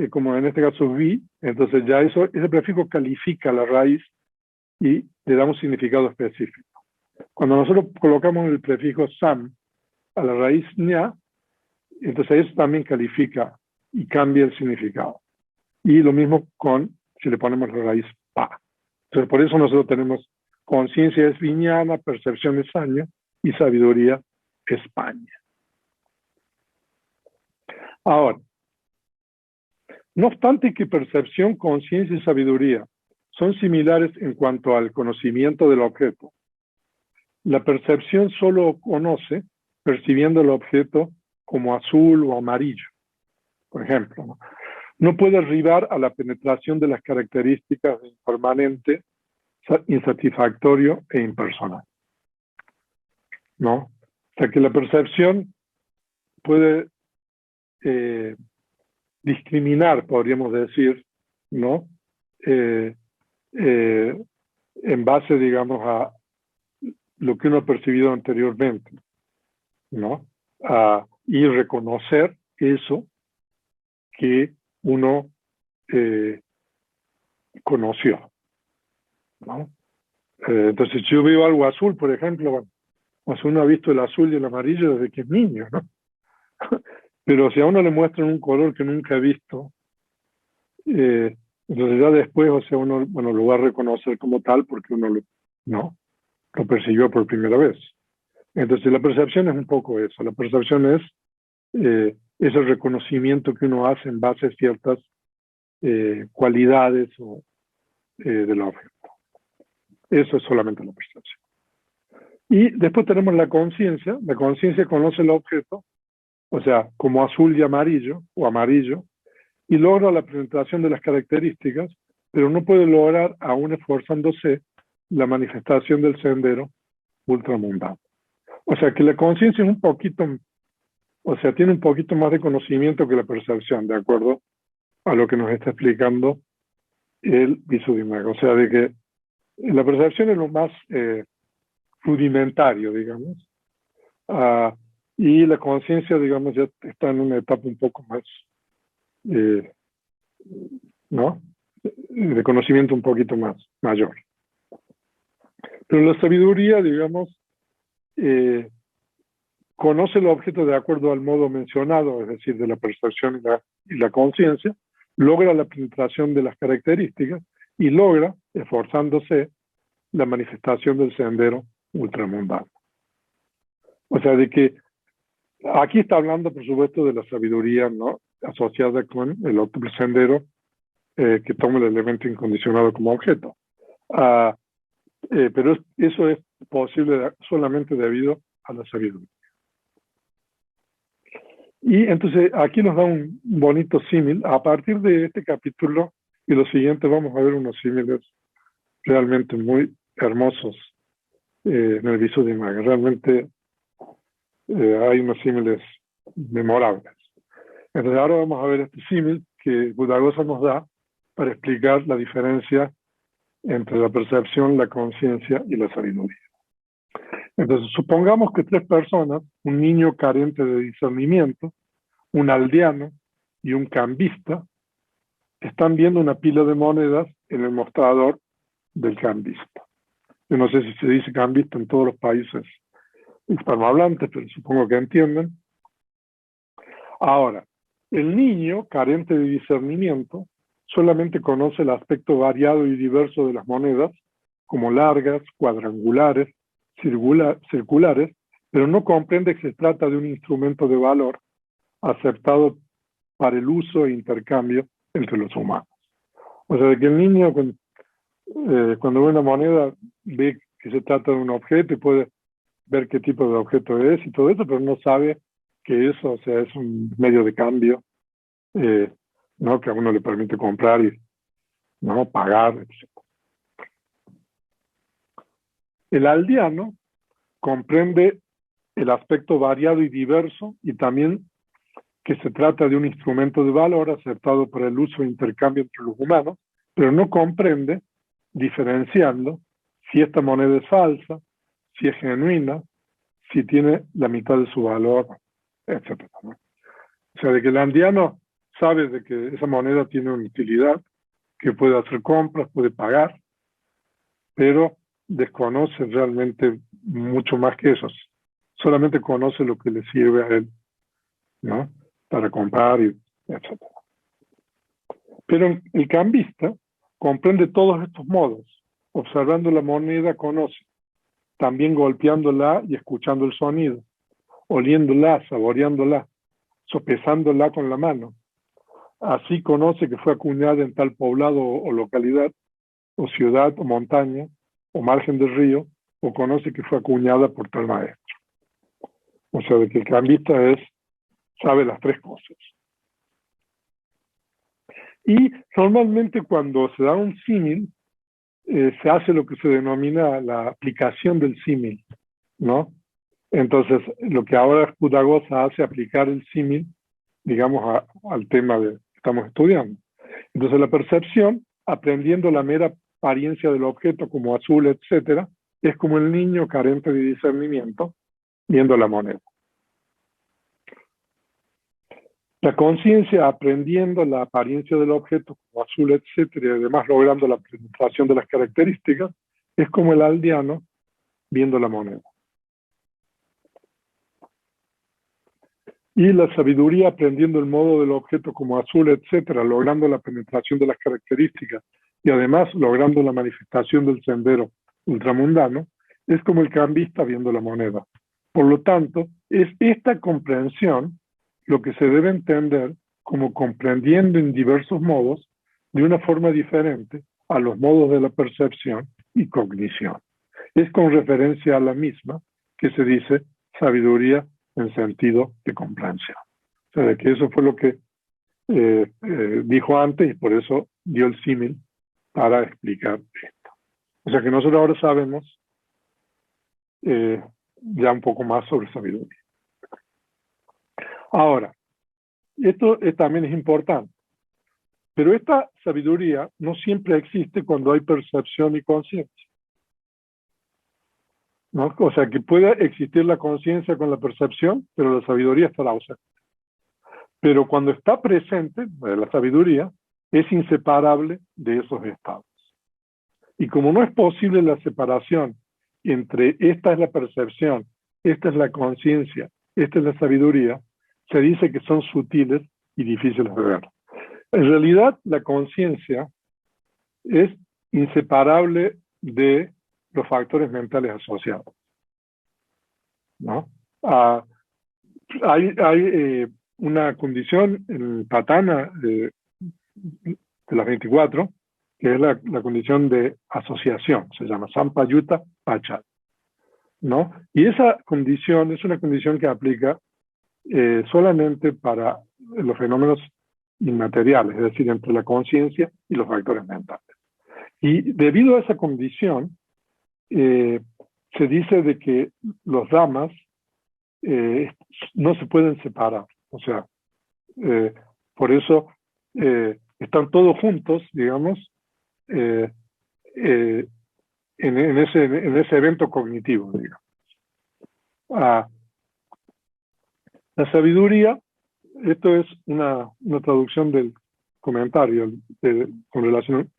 como en este caso vi, entonces ya ese prefijo califica la raíz y le damos significado específico. Cuando nosotros colocamos el prefijo sam a la raíz ña, entonces eso también califica y cambia el significado. Y lo mismo si le ponemos la raíz pa. Entonces por eso nosotros tenemos conciencia es viñana, percepción es saña y sabiduría es paña. Ahora, no obstante que percepción, conciencia y sabiduría son similares en cuanto al conocimiento del objeto, la percepción solo conoce percibiendo el objeto como azul o amarillo, por ejemplo, ¿no? No puede arribar a la penetración de las características de impermanente, insatisfactorio e impersonal, ¿no? O sea que la percepción puede discriminar, podríamos decir, ¿no? En base, digamos, a lo que uno ha percibido anteriormente, ¿no? Y reconocer eso que uno conoció, ¿no? Entonces, si yo veo algo azul, por ejemplo, bueno, pues uno ha visto el azul y el amarillo desde que es niño, ¿no? Pero si a uno le muestran un color que nunca ha visto, entonces ya después, o sea, uno, bueno, lo va a reconocer como tal porque uno lo percibió por primera vez. Entonces la percepción es un poco eso. La percepción es ese reconocimiento que uno hace en base a ciertas cualidades del objeto. Eso es solamente la percepción. Y después tenemos la conciencia. La conciencia conoce el objeto, o sea, como azul y amarillo, o amarillo, y logra la penetración de las características, pero no puede lograr, aún esforzándose, la manifestación del sendero ultramundano. O sea, que la conciencia es un poquito, o sea, tiene un poquito más de conocimiento que la percepción, de acuerdo a lo que nos está explicando el Visuddhimagga. O sea, de que la percepción es lo más rudimentario, digamos, y la conciencia, digamos, ya está en una etapa un poco más, ¿no? De conocimiento un poquito más mayor. Pero la sabiduría, digamos, conoce el objeto de acuerdo al modo mencionado, es decir, de la percepción y la conciencia, logra la penetración de las características y logra, esforzándose, la manifestación del sendero ultramundano. O sea, de que aquí está hablando, por supuesto, de la sabiduría, ¿no?, asociada con el otro sendero que toma el elemento incondicionado como objeto. Pero eso es posible solamente debido a la sabiduría. Y entonces aquí nos da un bonito símil. A partir de este capítulo y los siguientes vamos a ver unos símiles realmente muy hermosos en el Visuddhimagga. Realmente hay unos símiles memorables. Entonces ahora vamos a ver este símil que Buddhaghosa nos da para explicar la diferencia entre la percepción, la conciencia y la sabiduría. Entonces supongamos que tres personas, un niño carente de discernimiento, un aldeano y un cambista, están viendo una pila de monedas en el mostrador del cambista. Yo no sé si se dice cambista en todos los países hispanohablantes, pero supongo que entienden. Ahora, el niño, carente de discernimiento, solamente conoce el aspecto variado y diverso de las monedas, como largas, cuadrangulares, circulares, pero no comprende que se trata de un instrumento de valor aceptado para el uso e intercambio entre los humanos. O sea, de que el niño cuando ve una moneda ve que se trata de un objeto y puede ver qué tipo de objeto es y todo eso, pero no sabe que eso, o sea, es un medio de cambio, ¿no? Que a uno le permite comprar y no pagar, etc. El aldeano comprende el aspecto variado y diverso y también que se trata de un instrumento de valor aceptado para el uso e intercambio entre los humanos, pero no comprende, diferenciando, si esta moneda es falsa, si es genuina, si tiene la mitad de su valor, etc. O sea, de que el aldeano sabe de que esa moneda tiene una utilidad, que puede hacer compras, puede pagar, pero desconoce realmente mucho más que eso. Solamente conoce lo que le sirve a él, ¿no? Para comprar, y etc. Pero el cambista comprende todos estos modos. Observando la moneda conoce, también golpeándola y escuchando el sonido, oliéndola, saboreándola, sopesándola con la mano. Así conoce que fue acuñada en tal poblado o localidad, o ciudad, o montaña, o margen del río, o conoce que fue acuñada por tal maestro. O sea, de que el cambista sabe las tres cosas. Y normalmente cuando se da un símil, se hace lo que se denomina la aplicación del símil, ¿no? Entonces, lo que ahora Kutagosa hace aplicar el símil, digamos, al tema que estamos estudiando. Entonces, la percepción, aprendiendo la mera apariencia del objeto como azul, etcétera, es como el niño carente de discernimiento viendo la moneda. La conciencia, aprendiendo la apariencia del objeto como azul, etcétera, y además logrando la presentación de las características, es como el aldeano viendo la moneda. Y la sabiduría, aprendiendo el modo del objeto como azul, etcétera, logrando la penetración de las características y además logrando la manifestación del sendero ultramundano, es como el cambista viendo la moneda. Por lo tanto, es esta comprensión lo que se debe entender como comprendiendo en diversos modos, de una forma diferente, a los modos de la percepción y cognición. Es con referencia a la misma que se dice sabiduría en sentido de comprensión. O sea, que eso fue lo que dijo antes y por eso dio el símil para explicar esto. O sea que nosotros ahora sabemos ya un poco más sobre sabiduría. Ahora, esto también es importante, pero esta sabiduría no siempre existe cuando hay percepción y conciencia, ¿no? O sea, que puede existir la conciencia con la percepción, pero la sabiduría estará ausente. Pero cuando está presente, la sabiduría es inseparable de esos estados. Y como no es posible la separación entre esta es la percepción, esta es la conciencia, esta es la sabiduría, se dice que son sutiles y difíciles de ver. En realidad, la conciencia es inseparable de los factores mentales asociados, ¿no? Hay una condición en Patana de las 24, que es la condición de asociación, se llama Sampayutta Pachal, ¿no? Y esa condición es una condición que aplica solamente para los fenómenos inmateriales, es decir, entre la conciencia y los factores mentales. Y debido a esa condición, se dice de que los Dhammas no se pueden separar. O sea, por eso están todos juntos, digamos, en ese evento cognitivo, digamos. La sabiduría, esto es una traducción del comentario con relación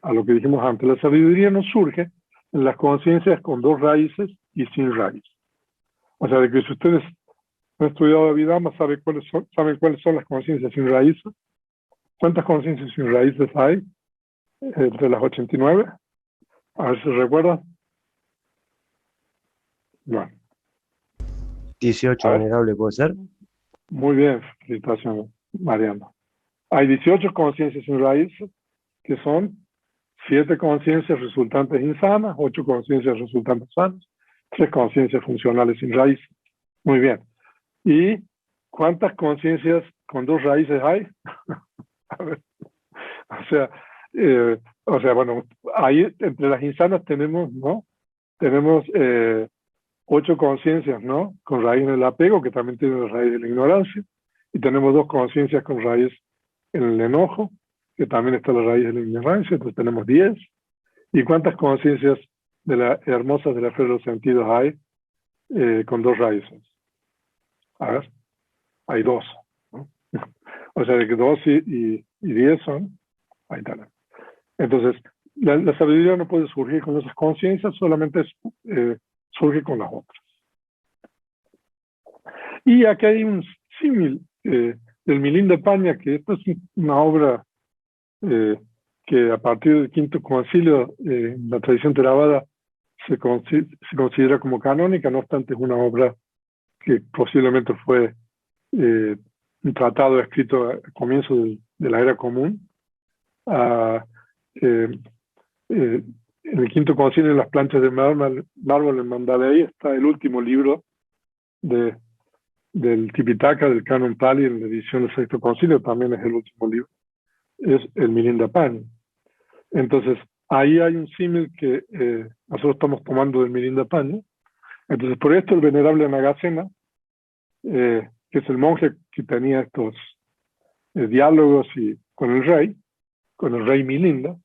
a lo que dijimos antes. La sabiduría no surge en las conciencias con dos raíces y sin raíz. O sea, de que si ustedes han estudiado Abhidhamma, saben cuáles son las conciencias sin raíces. ¿Cuántas conciencias sin raíces hay entre las 89? A ver si recuerdan. Bueno. 18, venerable, ¿puede ser? Muy bien, felicitaciones, Mariano. Hay 18 conciencias sin raíces, que son 7 conciencias resultantes insanas, 8 conciencias resultantes sanas 3 conciencias funcionales sin raíz. Muy bien. ¿Y cuántas conciencias con 2 raíces hay? A ver, bueno, ahí entre las insanas tenemos, ¿no? Tenemos 8 conciencias, ¿no? Con raíz en el apego, que también tiene la raíz de la ignorancia. Y tenemos 2 conciencias con raíz en el enojo, que también está la raíz de la ignorancia. Entonces tenemos 10. ¿Y cuántas conciencias de la hermosas de la fe de los sentidos hay con 2 raíces? A ver, hay 2, ¿no? O sea, de que 2 y 10 son, ahí está. Entonces, la sabiduría no puede surgir con esas conciencias, solamente surge con las otras. Y aquí hay un símil del Milinda Paña, que esto es una obra que a partir del quinto concilio, la tradición theravada se considera como canónica, no obstante es una obra que posiblemente fue un tratado escrito al comienzo de la era común. En el quinto concilio, en las planchas de mármol en Mandalay, está el último libro del Tipitaka, del Canon Pali, en la edición del sexto concilio, también es el último libro, es el Milinda Paña. Entonces, ahí hay un símil que nosotros estamos tomando del Milinda Paña. Entonces, por esto el venerable Nagasena, que es el monje que tenía estos diálogos con el rey Milinda,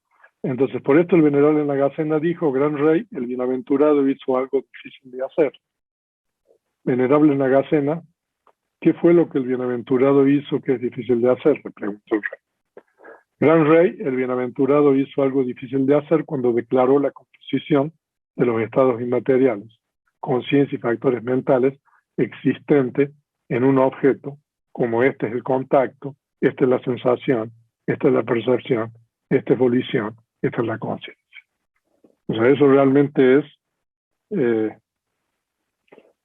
entonces por esto el venerable Nagasena dijo: gran rey, el bienaventurado hizo algo difícil de hacer. Venerable Nagasena, ¿qué fue lo que el bienaventurado hizo que es difícil de hacer?, le preguntó el rey. Gran rey, el bienaventurado hizo algo difícil de hacer cuando declaró la composición de los estados inmateriales, conciencia y factores mentales existentes en un objeto, como este es el contacto, esta es la sensación, esta es la percepción, esta es volición, esta es la conciencia. O sea, eso realmente es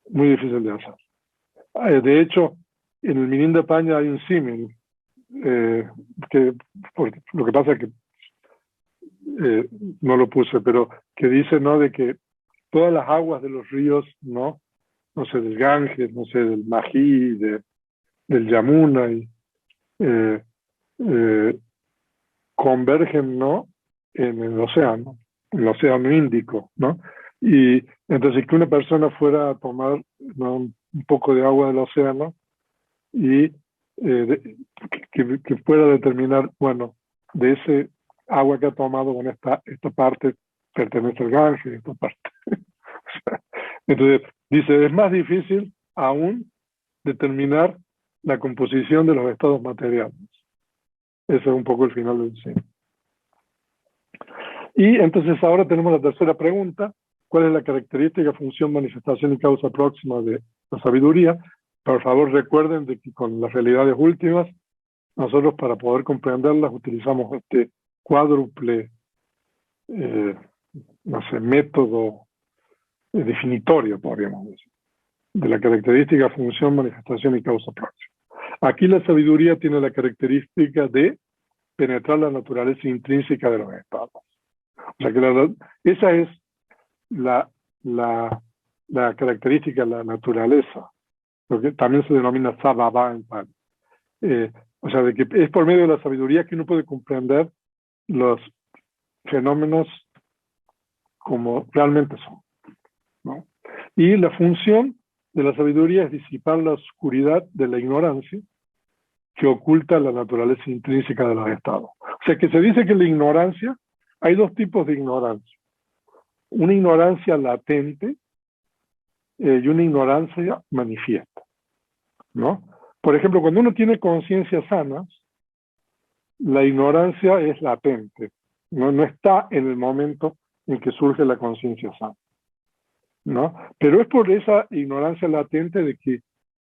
muy difícil de hacer. De hecho, en el Milinda Paña hay un símil, lo que pasa es que no lo puse, pero que dice, ¿no?, de que todas las aguas de los ríos, no sé, del Ganges, no sé, del Magí, del Yamuna, convergen, ¿no?, en el océano Índico, ¿no? Y entonces que una persona fuera a tomar, ¿no?, un poco de agua del océano y que pueda determinar, bueno, de ese agua que ha tomado, bueno, esta parte pertenece al Ganges, esta parte. Entonces, dice, es más difícil aún determinar la composición de los estados materiales. Ese es un poco el final del cine. Y entonces ahora tenemos la tercera pregunta: ¿cuál es la característica, función, manifestación y causa próxima de la sabiduría? Por favor, recuerden de que con las realidades últimas, nosotros para poder comprenderlas utilizamos este cuádruple método definitorio, podríamos decir, de la característica, función, manifestación y causa próxima. Aquí la sabiduría tiene la característica de penetrar la naturaleza intrínseca de los estados. O sea que esa es la característica, la naturaleza, lo que también se denomina sababa en Pali. O sea, de que es por medio de la sabiduría que uno puede comprender los fenómenos como realmente son, ¿no? Y la función de la sabiduría es disipar la oscuridad de la ignorancia que oculta la naturaleza intrínseca de los estados. O sea, que se dice que la ignorancia, hay 2 tipos de ignorancia: una ignorancia latente y una ignorancia manifiesta, ¿no? Por ejemplo, cuando uno tiene conciencias sanas, la ignorancia es latente, no está en el momento en que surge la conciencia sana, ¿no? Pero es por esa ignorancia latente de que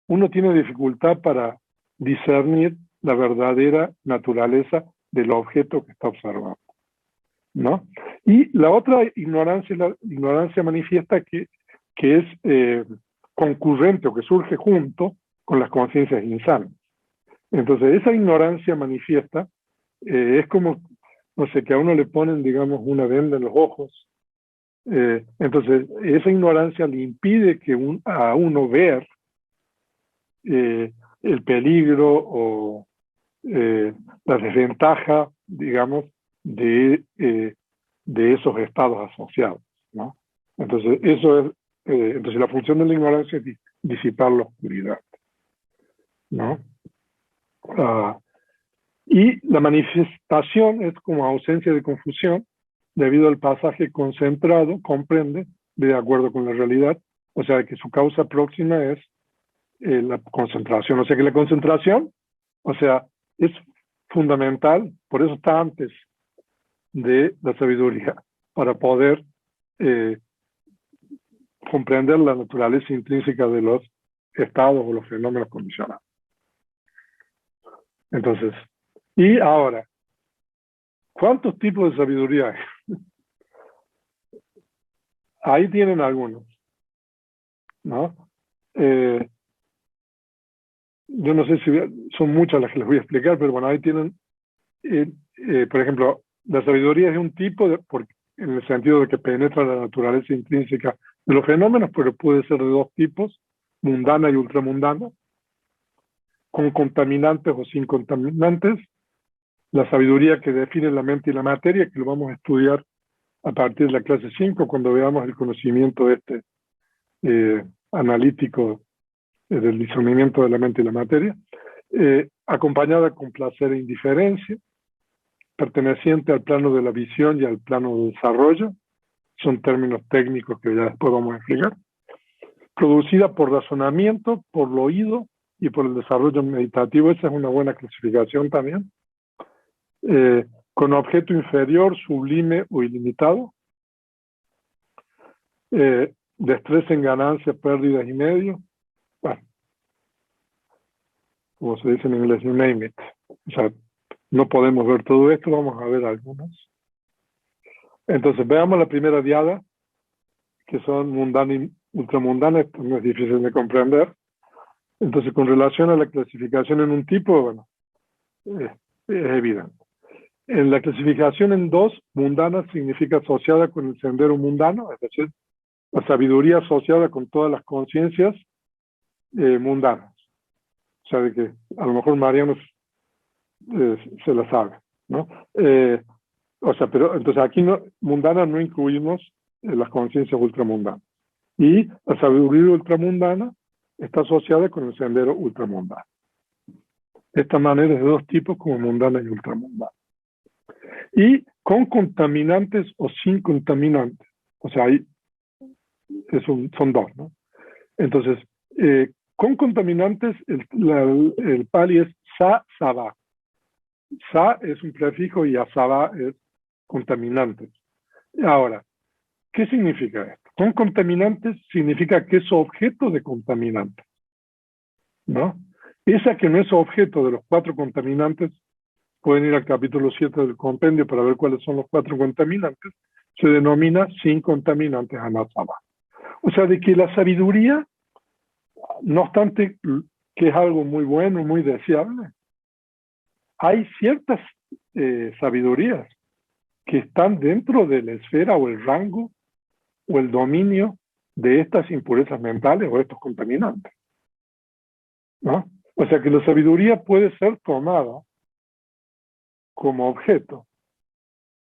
uno tiene dificultad para discernir la verdadera naturaleza del objeto que está observando, ¿no? Y la otra ignorancia es la ignorancia manifiesta, que es concurrente o que surge junto con las conciencias insanas. Entonces, esa ignorancia manifiesta es como, no sé, que a uno le ponen, digamos, una venda en los ojos Entonces, esa ignorancia le impide que a uno ver el peligro o la desventaja, digamos, de esos estados asociados, ¿no? Entonces, entonces la función de la ignorancia es disipar la oscuridad, ¿no? Y la manifestación es como ausencia de confusión debido al pasaje concentrado, comprende, de acuerdo con la realidad, o sea que su causa próxima es la concentración, o sea que la concentración, o sea, es fundamental, por eso está antes de la sabiduría, para poder comprender la naturaleza intrínseca de los estados o los fenómenos condicionados. Entonces, y ahora, ¿cuántos tipos de sabiduría hay? Ahí tienen algunos, ¿no? Yo no sé si son muchas las que les voy a explicar, pero bueno, ahí tienen, por ejemplo, la sabiduría es de un tipo, en el sentido de que penetra la naturaleza intrínseca de los fenómenos, pero puede ser de dos tipos, mundana y ultramundana, con contaminantes o sin contaminantes, la sabiduría que define la mente y la materia, que lo vamos a estudiar a partir de la clase 5, cuando veamos el conocimiento analítico del discernimiento de la mente y la materia, acompañada con placer e indiferencia, perteneciente al plano de la visión y al plano del desarrollo, son términos técnicos que ya después vamos a explicar, producida por razonamiento, por el oído y por el desarrollo meditativo. Esa es una buena clasificación también. Con objeto inferior, sublime o ilimitado, destreza en ganancias, pérdidas y medios, bueno, como se dice en inglés, you name it. O sea, no podemos ver todo esto, vamos a ver algunos. Entonces, veamos la primera diada, que son mundana y ultramundana. Esto no es difícil de comprender. Entonces, con relación a la clasificación en un tipo, bueno, es evidente. En la clasificación en dos, mundana significa asociada con el sendero mundano, es decir, la sabiduría asociada con todas las conciencias mundanas. O sea, de que a lo mejor Mariano se la sabe, ¿no? O sea, pero entonces aquí mundana no incluimos las conciencias ultramundanas. Y la sabiduría ultramundana está asociada con el sendero ultramundano. De esta manera es de dos tipos, como mundana y ultramundana. Y con contaminantes o sin contaminantes. O sea, ahí son dos, ¿no? Entonces, con contaminantes, el pali es sa-saba. Sa es un prefijo y asaba es contaminantes. Ahora, ¿qué significa esto? Con contaminantes significa que es objeto de contaminantes, ¿no? Esa que no es objeto de los 4 contaminantes, pueden ir al capítulo 7 del compendio para ver cuáles son los 4 contaminantes, se denomina sin contaminantes anasaba. O sea, de que la sabiduría, no obstante que es algo muy bueno, muy deseable, hay ciertas sabidurías que están dentro de la esfera o el rango o el dominio de estas impurezas mentales o estos contaminantes, ¿no? O sea que la sabiduría puede ser tomada como objeto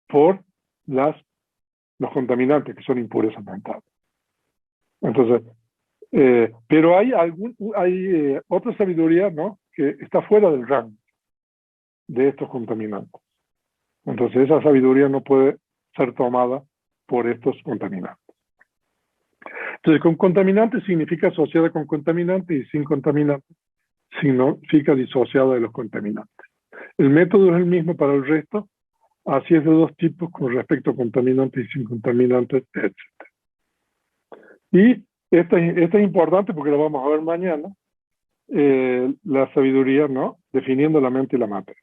por los contaminantes que son impurezas mentales. Entonces, pero hay otra sabiduría, ¿no?, que está fuera del rango de estos contaminantes. Entonces esa sabiduría no puede ser tomada por estos contaminantes. Entonces, con contaminantes significa asociada con contaminantes y sin contaminantes significa disociada de los contaminantes. El método es el mismo para el resto, así es de dos tipos con respecto a contaminantes y sin contaminantes, etc. Y esta es importante porque lo vamos a ver mañana, la sabiduría, ¿no?, definiendo la mente y la materia.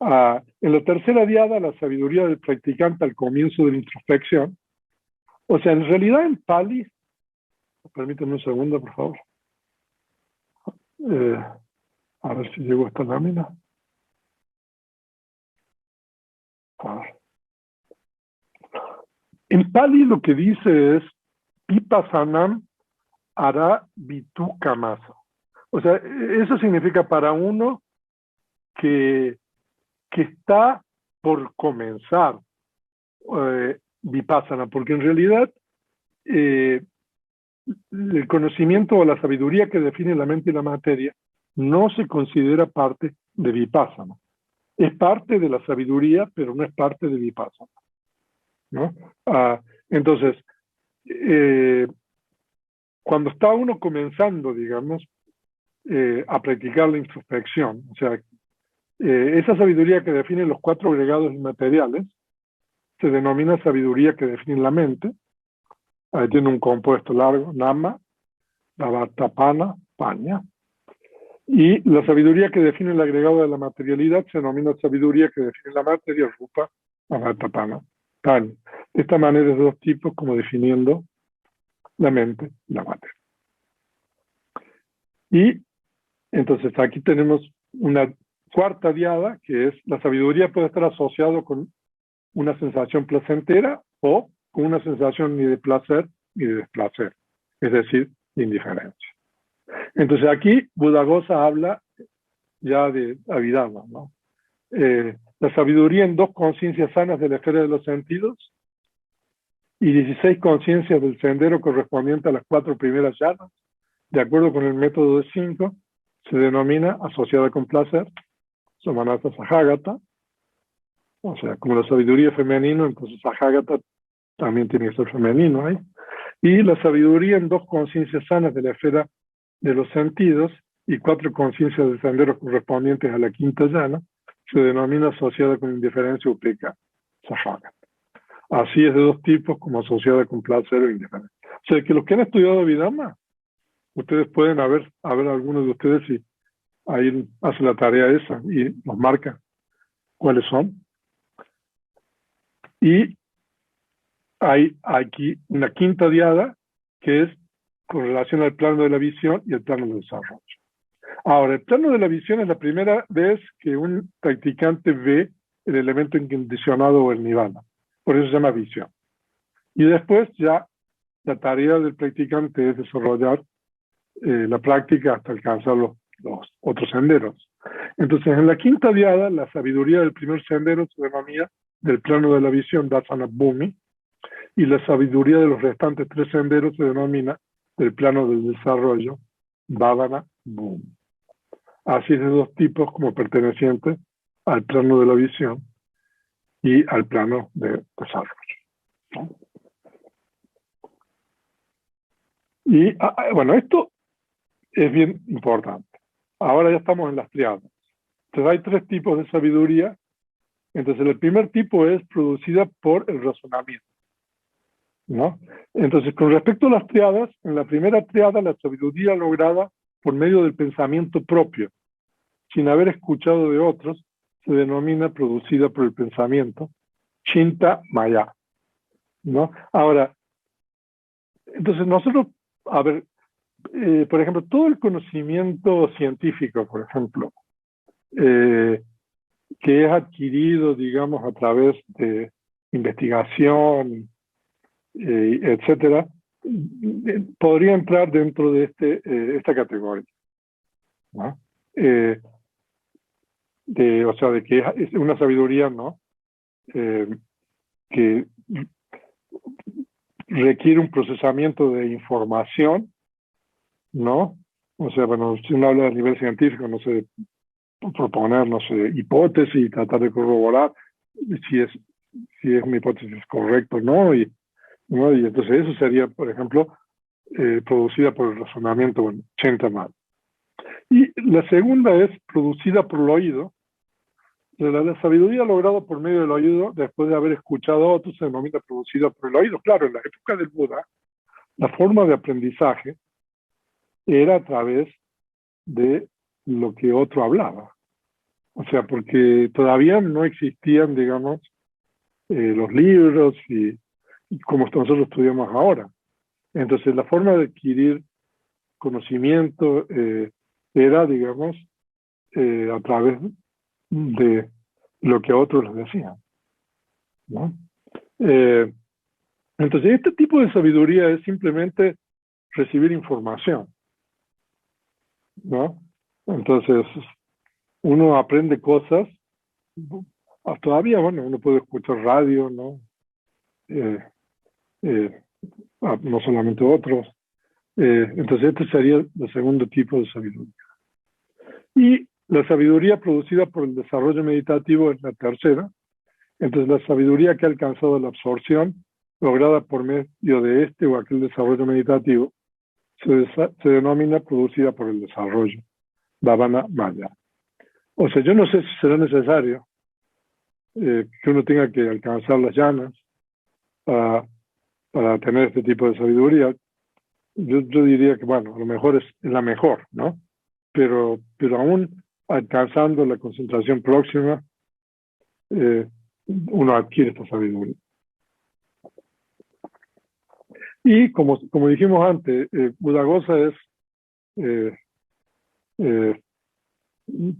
En la tercera diada, la sabiduría del practicante al comienzo de la introspección. O sea, en realidad en Pali, permítanme un segundo, por favor. A ver si llegó esta lámina. A ver. En Pali lo que dice es Vipasanam Ara Vitukkamasa. O sea, eso significa para uno que está por comenzar Vipassana, porque en realidad el conocimiento o la sabiduría que define la mente y la materia no se considera parte de Vipassana. Es parte de la sabiduría, pero no es parte de Vipassana, ¿no? Entonces, cuando está uno comenzando, digamos, a practicar la introspección, o sea, esa sabiduría que define los 4 agregados inmateriales se denomina sabiduría que define la mente. Ahí tiene un compuesto largo, nama, Davatapana, paña. Y la sabiduría que define el agregado de la materialidad se denomina sabiduría que define la materia, rupa, Davatapana, paña. De esta manera es de 2 tipos, como definiendo la mente y la materia. Y entonces aquí tenemos una 4ª diada, que es la sabiduría puede estar asociado con una sensación placentera o con una sensación ni de placer ni de desplacer, es decir, de indiferencia. Entonces aquí Buddhaghosa habla ya de Abhidhamma, ¿no? La sabiduría en 2 conciencias sanas de la esfera de los sentidos y 16 conciencias del sendero correspondiente a las 4 primeras llanas, de acuerdo con el método de 5, se denomina asociada con placer, Somanasa Sahagata. O sea, como la sabiduría femenino, entonces Sahagata también tiene que ser femenino ahí. Y la sabiduría en 2 conciencias sanas de la esfera de los sentidos y 4 conciencias del sendero correspondientes a la 5ª llana se denomina asociada con indiferencia upekkha, Sahagata. Así es de 2 tipos, como asociada con placer o indiferencia. O sea, que los que han estudiado Abhidhamma, ustedes pueden a ver algunos de ustedes si ahí hace la tarea esa y nos marca cuáles son. Y hay aquí una 5ª diada que es con relación al plano de la visión y el plano del desarrollo. Ahora, el plano de la visión es la primera vez que un practicante ve el elemento incondicionado o el nirvana. Por eso se llama visión. Y después ya la tarea del practicante es desarrollar la práctica hasta alcanzar los otros senderos. Entonces, en la 5ª diada, la sabiduría del primer sendero se denomina del plano de la visión, Dasana Bhumi, y la sabiduría de los restantes 3 senderos se denomina del plano del desarrollo, Bhavana Bhumi. Así es de 2 tipos como pertenecientes al plano de la visión y al plano de desarrollo, ¿no? Y bueno, esto es bien importante. Ahora ya estamos en las triadas. Entonces hay 3 tipos de sabiduría. Entonces el primer tipo es producida por el razonamiento, ¿no? Entonces, con respecto a las triadas, en la primera triada, la sabiduría lograda por medio del pensamiento propio, sin haber escuchado de otros, se denomina producida por el pensamiento, Chinta Maya, ¿no? Ahora, entonces nosotros, a ver, por ejemplo, todo el conocimiento científico, por ejemplo, que es adquirido, digamos, a través de investigación, etcétera, podría entrar dentro de esta categoría, ¿no? O sea, de que es una sabiduría, ¿no? Que requiere un procesamiento de información, ¿no? O sea, bueno, si uno habla a nivel científico, no sé, proponer, no sé, hipótesis y tratar de corroborar si es una hipótesis correcta o no, ¿no? Y entonces eso sería, por ejemplo, producida por el razonamiento, bueno, Chintamaya. Y la segunda es producida por el oído. La sabiduría lograda por medio del oído, después de haber escuchado a otros, se denomina producida por el oído. Claro, en la época del Buda, la forma de aprendizaje era a través de lo que otro hablaba. O sea, porque todavía no existían, digamos, los libros y como nosotros estudiamos ahora. Entonces, la forma de adquirir conocimiento era, digamos, a través de lo que otros les decían, ¿no? Entonces, este tipo de sabiduría es simplemente recibir información, ¿no? Entonces, uno aprende cosas, todavía, bueno, uno puede escuchar radio, ¿no? Eh, eh, no solamente otros. Entonces, este sería el segundo tipo de sabiduría. Y la sabiduría producida por el desarrollo meditativo es la tercera. Entonces, la sabiduría que ha alcanzado la absorción, lograda por medio de este o aquel desarrollo meditativo, se denomina producida por el desarrollo, Bhavana Maya. O sea, yo no sé si será necesario que uno tenga que alcanzar las llanas para tener este tipo de sabiduría. Yo diría que, bueno, a lo mejor es la mejor, ¿no? Pero aún alcanzando la concentración próxima, uno adquiere esta sabiduría. Y como dijimos antes, Buddhaghosa es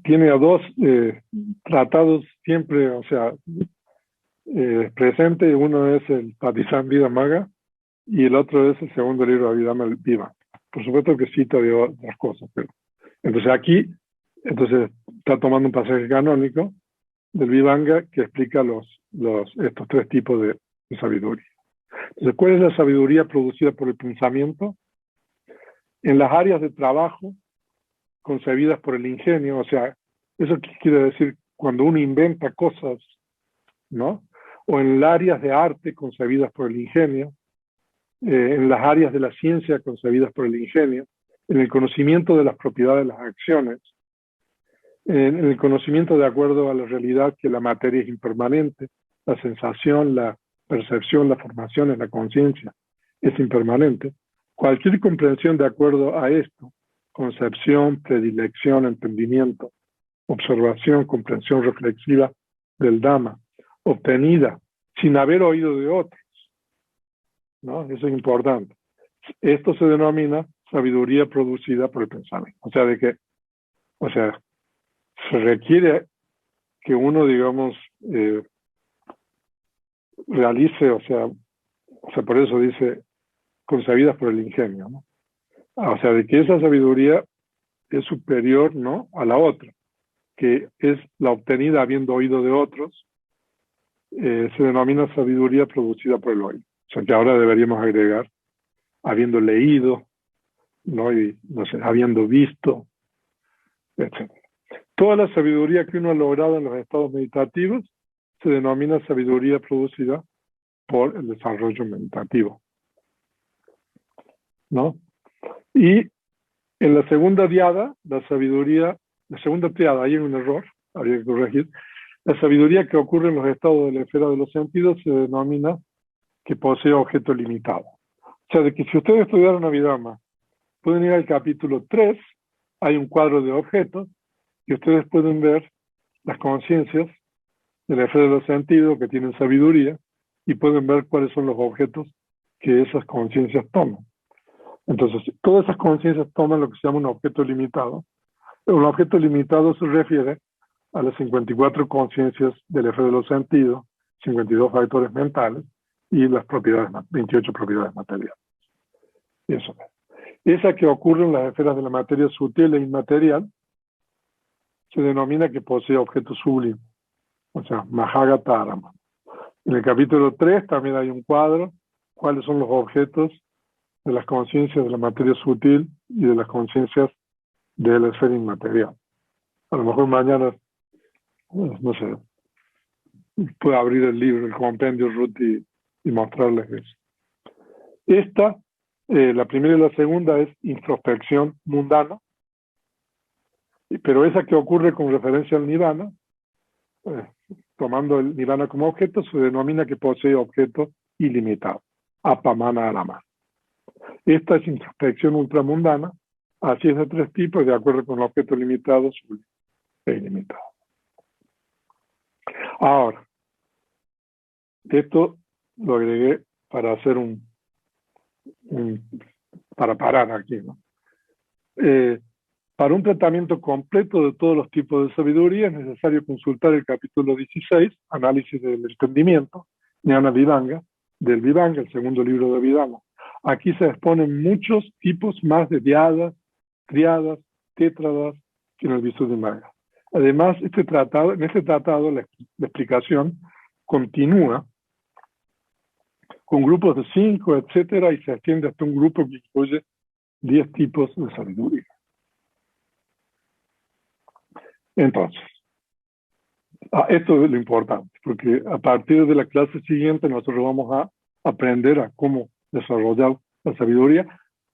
tiene a dos tratados siempre, o sea, presente. Uno es el Padisambhidamagga y el otro es el segundo libro de Abhidhamma Viva. Por supuesto que cita de otras cosas, pero entonces aquí está tomando un pasaje canónico del Vivanga que explica estos tres tipos de sabiduría. Entonces, ¿cuál es la sabiduría producida por el pensamiento? En las áreas de trabajo concebidas por el ingenio, o sea, ¿eso qué quiere decir? Cuando uno inventa cosas, ¿no? O en las áreas de arte concebidas por el ingenio, en las áreas de la ciencia concebidas por el ingenio, en el conocimiento de las propiedades de las acciones, en el conocimiento de acuerdo a la realidad que la materia es impermanente, la sensación, la percepción, la formación, la conciencia es impermanente. Cualquier comprensión de acuerdo a esto, concepción, predilección, entendimiento, observación, comprensión reflexiva del Dhamma, obtenida sin haber oído de otros, ¿no? Eso es importante. Esto se denomina sabiduría producida por el pensamiento. O sea, se requiere que uno, digamos, realice, o sea, por eso dice, concebidas por el ingenio, ¿no? O sea, de que esa sabiduría es superior, ¿no?, a la otra, que es la obtenida habiendo oído de otros, se denomina sabiduría producida por el oído. O sea, que ahora deberíamos agregar, habiendo leído, ¿no?, y, no sé, habiendo visto, etc. Toda la sabiduría que uno ha logrado en los estados meditativos se denomina sabiduría producida por el desarrollo meditativo, ¿no? Y en la segunda diada, la segunda triada, hay un error, habría que corregir. La sabiduría que ocurre en los estados de la esfera de los sentidos se denomina que posee objeto limitado. O sea, de que si ustedes estudiaron Abhidhamma, pueden ir al capítulo 3, hay un cuadro de objetos, y ustedes pueden ver las conciencias de la esfera de los sentidos que tienen sabiduría, y pueden ver cuáles son los objetos que esas conciencias toman. Entonces, todas esas conciencias toman lo que se llama un objeto limitado. Un objeto limitado se refiere a las 54 conciencias de la esfera de los sentidos, 52 factores mentales y las 28 propiedades materiales. Eso. Esa que ocurre en las esferas de la materia sutil e inmaterial se denomina que posee objetos sublimes, o sea, Mahagatarama. En el capítulo 3 también hay un cuadro, cuáles son los objetos de las conciencias de la materia sutil y de las conciencias de la esfera inmaterial. A lo mejor mañana, no sé, puedo abrir el libro, el compendio Ruth y mostrarles eso. La primera y la segunda es introspección mundana, pero esa que ocurre con referencia al nirvana, tomando el nirvana como objeto, se denomina que posee objeto ilimitado, apamana alama. Esta es introspección ultramundana, así es de tres tipos, de acuerdo con el objeto limitado e ilimitado. Ahora, esto lo agregué para hacer para parar aquí, ¿no? Para un tratamiento completo de todos los tipos de sabiduría es necesario consultar el capítulo 16, análisis del entendimiento, Jnana Vivanga, del Vivanga, el segundo libro de Abhidhamma. Aquí se exponen muchos tipos más de dyadas, triadas, tétradas que en el Visuddhimagga. Además, en este tratado la explicación continúa con grupos de 5, etcétera, y se extiende hasta un grupo que incluye 10 tipos de sabiduría. Entonces, esto es lo importante, porque a partir de la clase siguiente nosotros vamos a aprender a cómo desarrollar la sabiduría.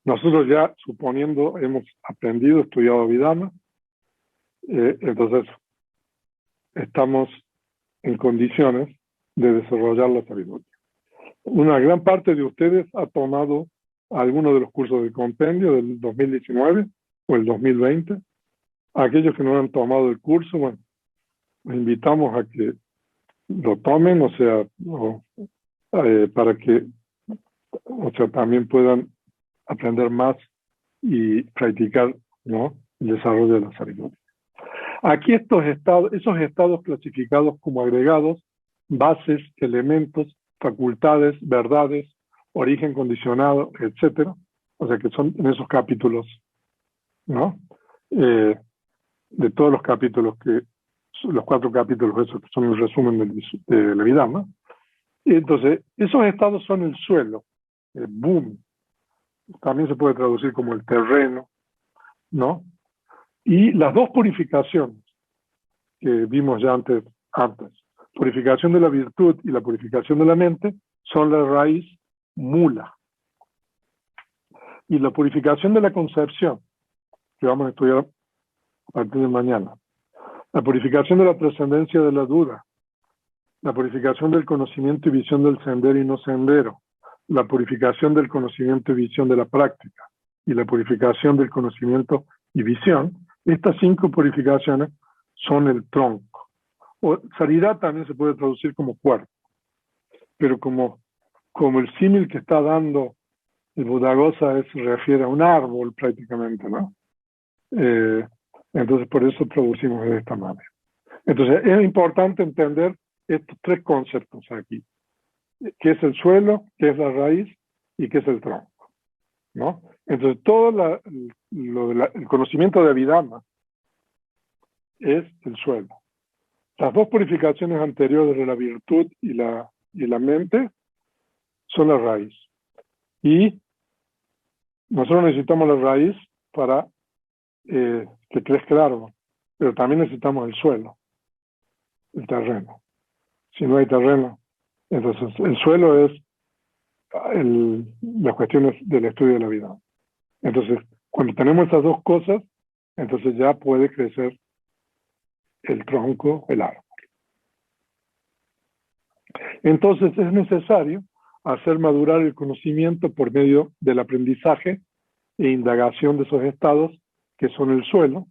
Nosotros ya, suponiendo, hemos aprendido, estudiado Abhidhamma, entonces estamos en condiciones de desarrollar la sabiduría. Una gran parte de ustedes ha tomado algunos de los cursos de compendio del 2019 o el 2020. Aquellos que no han tomado el curso, bueno, los invitamos a que lo tomen, o sea, para que, o sea, también puedan aprender más y practicar, ¿no?, el desarrollo de la sabiduría. Aquí esos estados clasificados como agregados, bases, elementos, facultades, verdades, origen condicionado, etcétera, o sea que son en esos capítulos, ¿no? De todos los capítulos los 4 capítulos esos que son el resumen de la Abhidhamma. Y entonces, esos estados son el suelo, el boom, también se puede traducir como el terreno, ¿no? Y las dos purificaciones que vimos ya antes, purificación de la virtud y la purificación de la mente, son la raíz mula. Y la purificación de la concepción, que vamos a estudiar a partir de mañana, la purificación de la trascendencia de la duda, la purificación del conocimiento y visión del sendero y no sendero, la purificación del conocimiento y visión de la práctica, y la purificación del conocimiento y visión, estas 5 purificaciones son el tronco. O saridad también se puede traducir como cuerpo, pero como el símil que está dando el Buddhaghosa se refiere a un árbol prácticamente, ¿no? Entonces por eso traducimos de esta manera. Entonces es importante entender estos 3 conceptos aquí, qué es el suelo, qué es la raíz y qué es el tronco, ¿no? Entonces todo el conocimiento de Abhidhamma es el suelo. Las 2 purificaciones anteriores de la virtud y la mente son la raíz. Y nosotros necesitamos la raíz para que crezca el árbol, pero también necesitamos el suelo, el terreno. Si no hay terreno, entonces el suelo es las cuestiones del estudio de la vida. Entonces, cuando tenemos esas 2 cosas, entonces ya puede crecer el tronco, el árbol. Entonces es necesario hacer madurar el conocimiento por medio del aprendizaje e indagación de esos estados que son el suelo,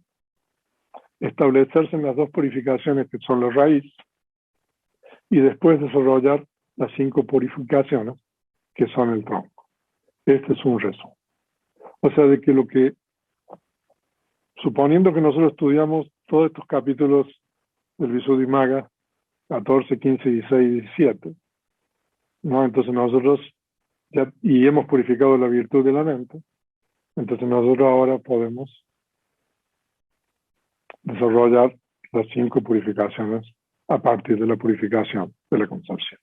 establecerse en las 2 purificaciones que son la raíz, y después desarrollar las 5 purificaciones que son el tronco. Este es un resumen. O sea, de que suponiendo que nosotros estudiamos todos estos capítulos del Visuddhimagga, 14, 15, 16 y 17, ¿no? Entonces nosotros y hemos purificado la virtud de la mente, entonces nosotros ahora podemos desarrollar las 5 purificaciones a partir de la purificación de la concepción.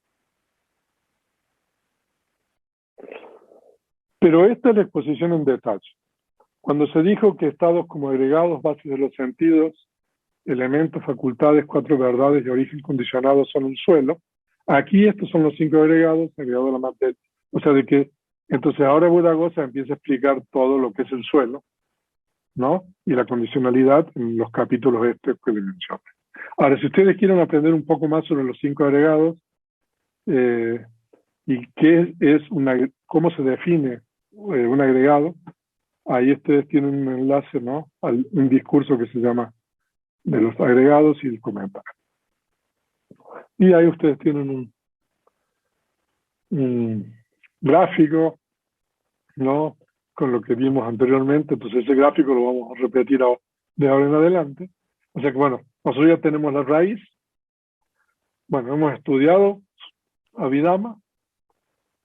Pero esta es la exposición en detalle. Cuando se dijo que estados como agregados, bases de los sentidos, elementos, facultades, 4 verdades y origen condicionado son el suelo, aquí estos son los 5 agregados a la materia. O sea, de que entonces ahora Buddhaghosa empieza a explicar todo lo que es el suelo, ¿no? Y la condicionalidad en los capítulos que les mencioné. Ahora, si ustedes quieren aprender un poco más sobre los 5 agregados y cómo se define un agregado, ahí ustedes tienen un enlace, ¿no?, a un discurso que se llama de los agregados y el comentario. Y ahí ustedes tienen un gráfico, ¿no?, con lo que vimos anteriormente. Entonces ese gráfico lo vamos a repetir de ahora en adelante. O sea que bueno, nosotros ya tenemos la raíz. Bueno, hemos estudiado Abhidhamma,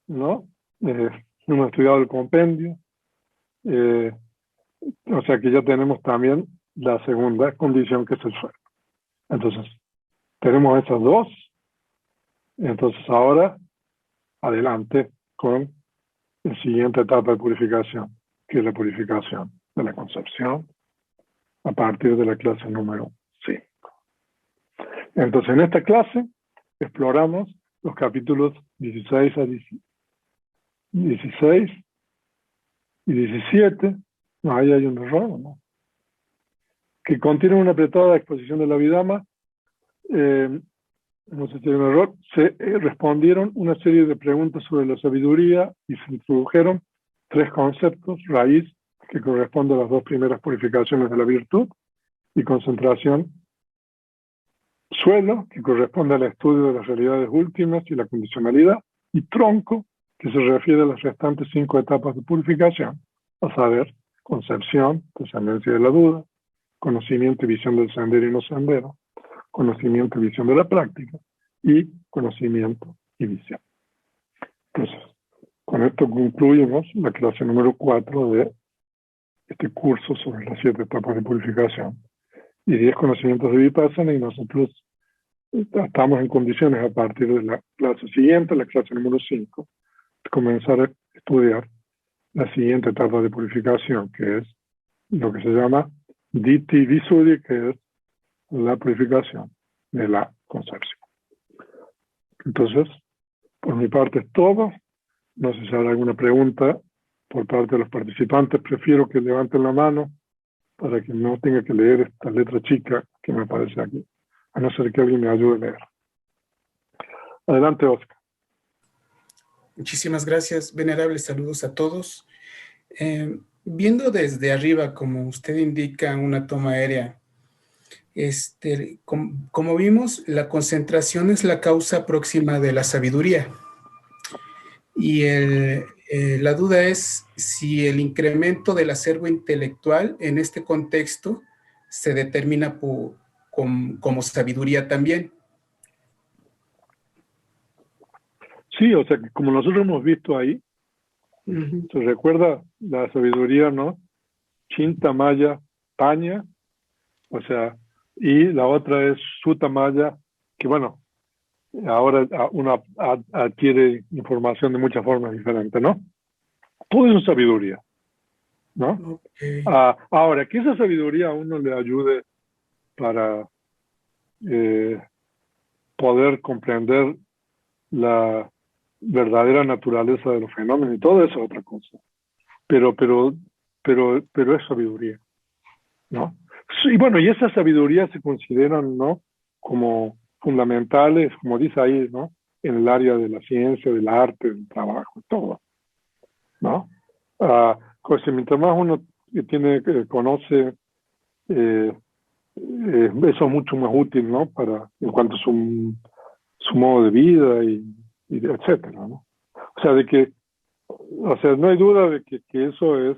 ¿no? Hemos estudiado el compendio, o sea que ya tenemos también la segunda condición, que es el suelo. Entonces, tenemos esas dos. Entonces ahora, adelante con la siguiente etapa de purificación, que es la purificación de la concepción a partir de la clase número 5. Entonces, en esta clase exploramos los capítulos 16 y 17. No, ahí hay un error, ¿no? Que contienen una apretada exposición de la Abhidhamma. No sé si hay un error. Se respondieron una serie de preguntas sobre la sabiduría y se introdujeron 3 conceptos: raíz, que corresponde a las 2 primeras purificaciones de la virtud, y concentración; suelo, que corresponde al estudio de las realidades últimas y la condicionalidad; y tronco, que se refiere a las restantes 5 etapas de purificación, a saber, concepción, trascendencia de la duda, conocimiento y visión del sendero y no sendero, conocimiento y visión de la práctica, y conocimiento y visión. Entonces, con esto concluimos la clase número 4 de este curso sobre las 7 etapas de purificación y 10 conocimientos de Vipassana, y nosotros estamos en condiciones a partir de la clase siguiente, la clase número 5, de comenzar a estudiar la siguiente etapa de purificación, que es lo que se llama Ditthi Visuddhi, que es la purificación de la concepción. Entonces, por mi parte es todo. No sé si habrá alguna pregunta por parte de los participantes. Prefiero que levanten la mano para que no tenga que leer esta letra chica que me aparece aquí, a no ser que alguien me ayude a leer. Adelante, Oscar. Muchísimas gracias, venerables, saludos a todos. Viendo desde arriba, como usted indica, una toma aérea, como vimos, la concentración es la causa próxima de la sabiduría. Y la duda es si el incremento del acervo intelectual en este contexto se determina como sabiduría también. Sí, o sea, que como nosotros hemos visto ahí, se recuerda la sabiduría, ¿no? Chinta Maya Paña, o sea, y la otra es Sutta Maya, que bueno, ahora uno adquiere información de muchas formas diferentes, ¿no? Todo eso es sabiduría, ¿no? Okay. Ahora, que esa sabiduría a uno le ayude para poder comprender la verdadera naturaleza de los fenómenos y todo eso es otra cosa. Pero es sabiduría, ¿no? Y bueno, y esas sabidurías se consideran, ¿no?, como fundamentales, como dice ahí, ¿no?, en el área de la ciencia, del arte, del trabajo, todo, ¿no? Pues mientras más uno conoce, eso es mucho más útil, ¿no?, en cuanto a su modo de vida y etcétera, ¿no? O sea, no hay duda de que eso es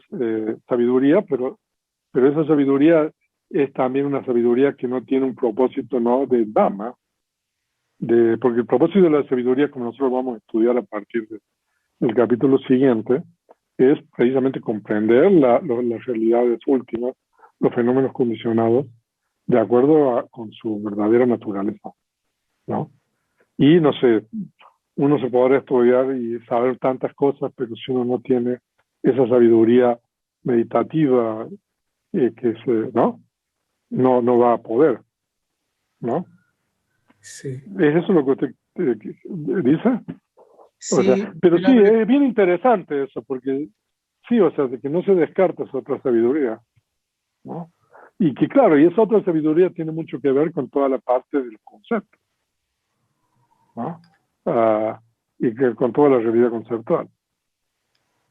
sabiduría, pero esa sabiduría es también una sabiduría que no tiene un propósito, ¿no?, de Dhamma, porque el propósito de la sabiduría, como nosotros vamos a estudiar a partir del capítulo siguiente, es precisamente comprender las realidades últimas, los fenómenos condicionados, de acuerdo con su verdadera naturaleza, ¿no? Y no sé, uno se podrá estudiar y saber tantas cosas, pero si uno no tiene esa sabiduría meditativa, no va a poder, ¿no? Sí. ¿Es eso lo que usted dice? Sí, o sea, pero sí, es bien interesante eso, porque sí, o sea, de que no se descarta esa otra sabiduría, ¿no? Y que claro, y esa otra sabiduría tiene mucho que ver con toda la parte del concepto, ¿no? Y con toda la realidad conceptual,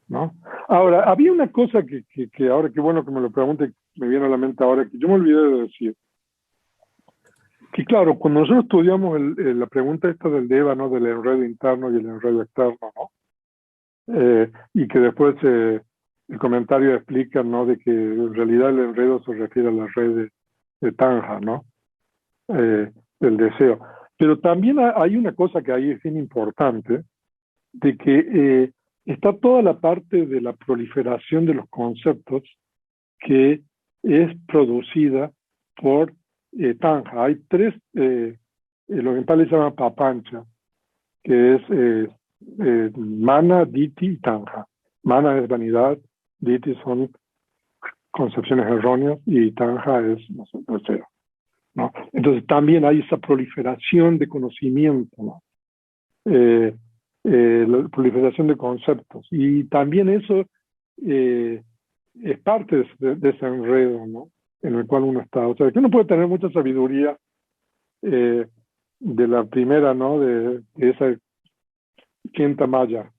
¿no? Ahora, había una cosa que ahora, qué bueno que me lo pregunte, me viene a la mente ahora, que yo me olvidé de decir. Que claro, cuando nosotros estudiamos la pregunta esta del Deva, ¿no?, del enredo interno y el enredo externo, ¿no? Y que después el comentario explica, ¿no?, de que en realidad el enredo se refiere a la red de Tanja, ¿no? Del deseo. Pero también hay una cosa que ahí es bien importante, de que está toda la parte de la proliferación de los conceptos que es producida por Tanja. Hay tres, el oriental le llama papancha, que es mana, diti y tanja. Mana es vanidad, diti son concepciones erróneas y tanja es deseo, ¿no? Entonces también hay esa proliferación de conocimiento, ¿no? La proliferación de conceptos. Y también eso es parte de ese enredo, ¿no? En el cual uno está. O sea, que uno puede tener mucha sabiduría de la primera, ¿no? De esa quinta malla.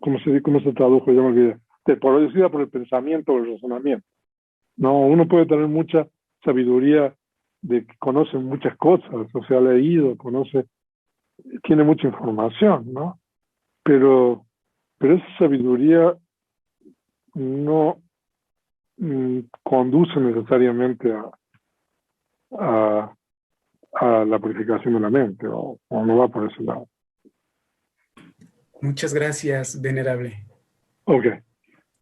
¿Cómo se tradujo? Ya me olvidé. Producida por el pensamiento o el razonamiento. No, uno puede tener mucha sabiduría de que conoce muchas cosas, o sea, ha leído, conoce, tiene mucha información, ¿no? Pero esa sabiduría no conduce necesariamente a, a la purificación de la mente, o no va por ese lado. Muchas gracias, venerable. Ok.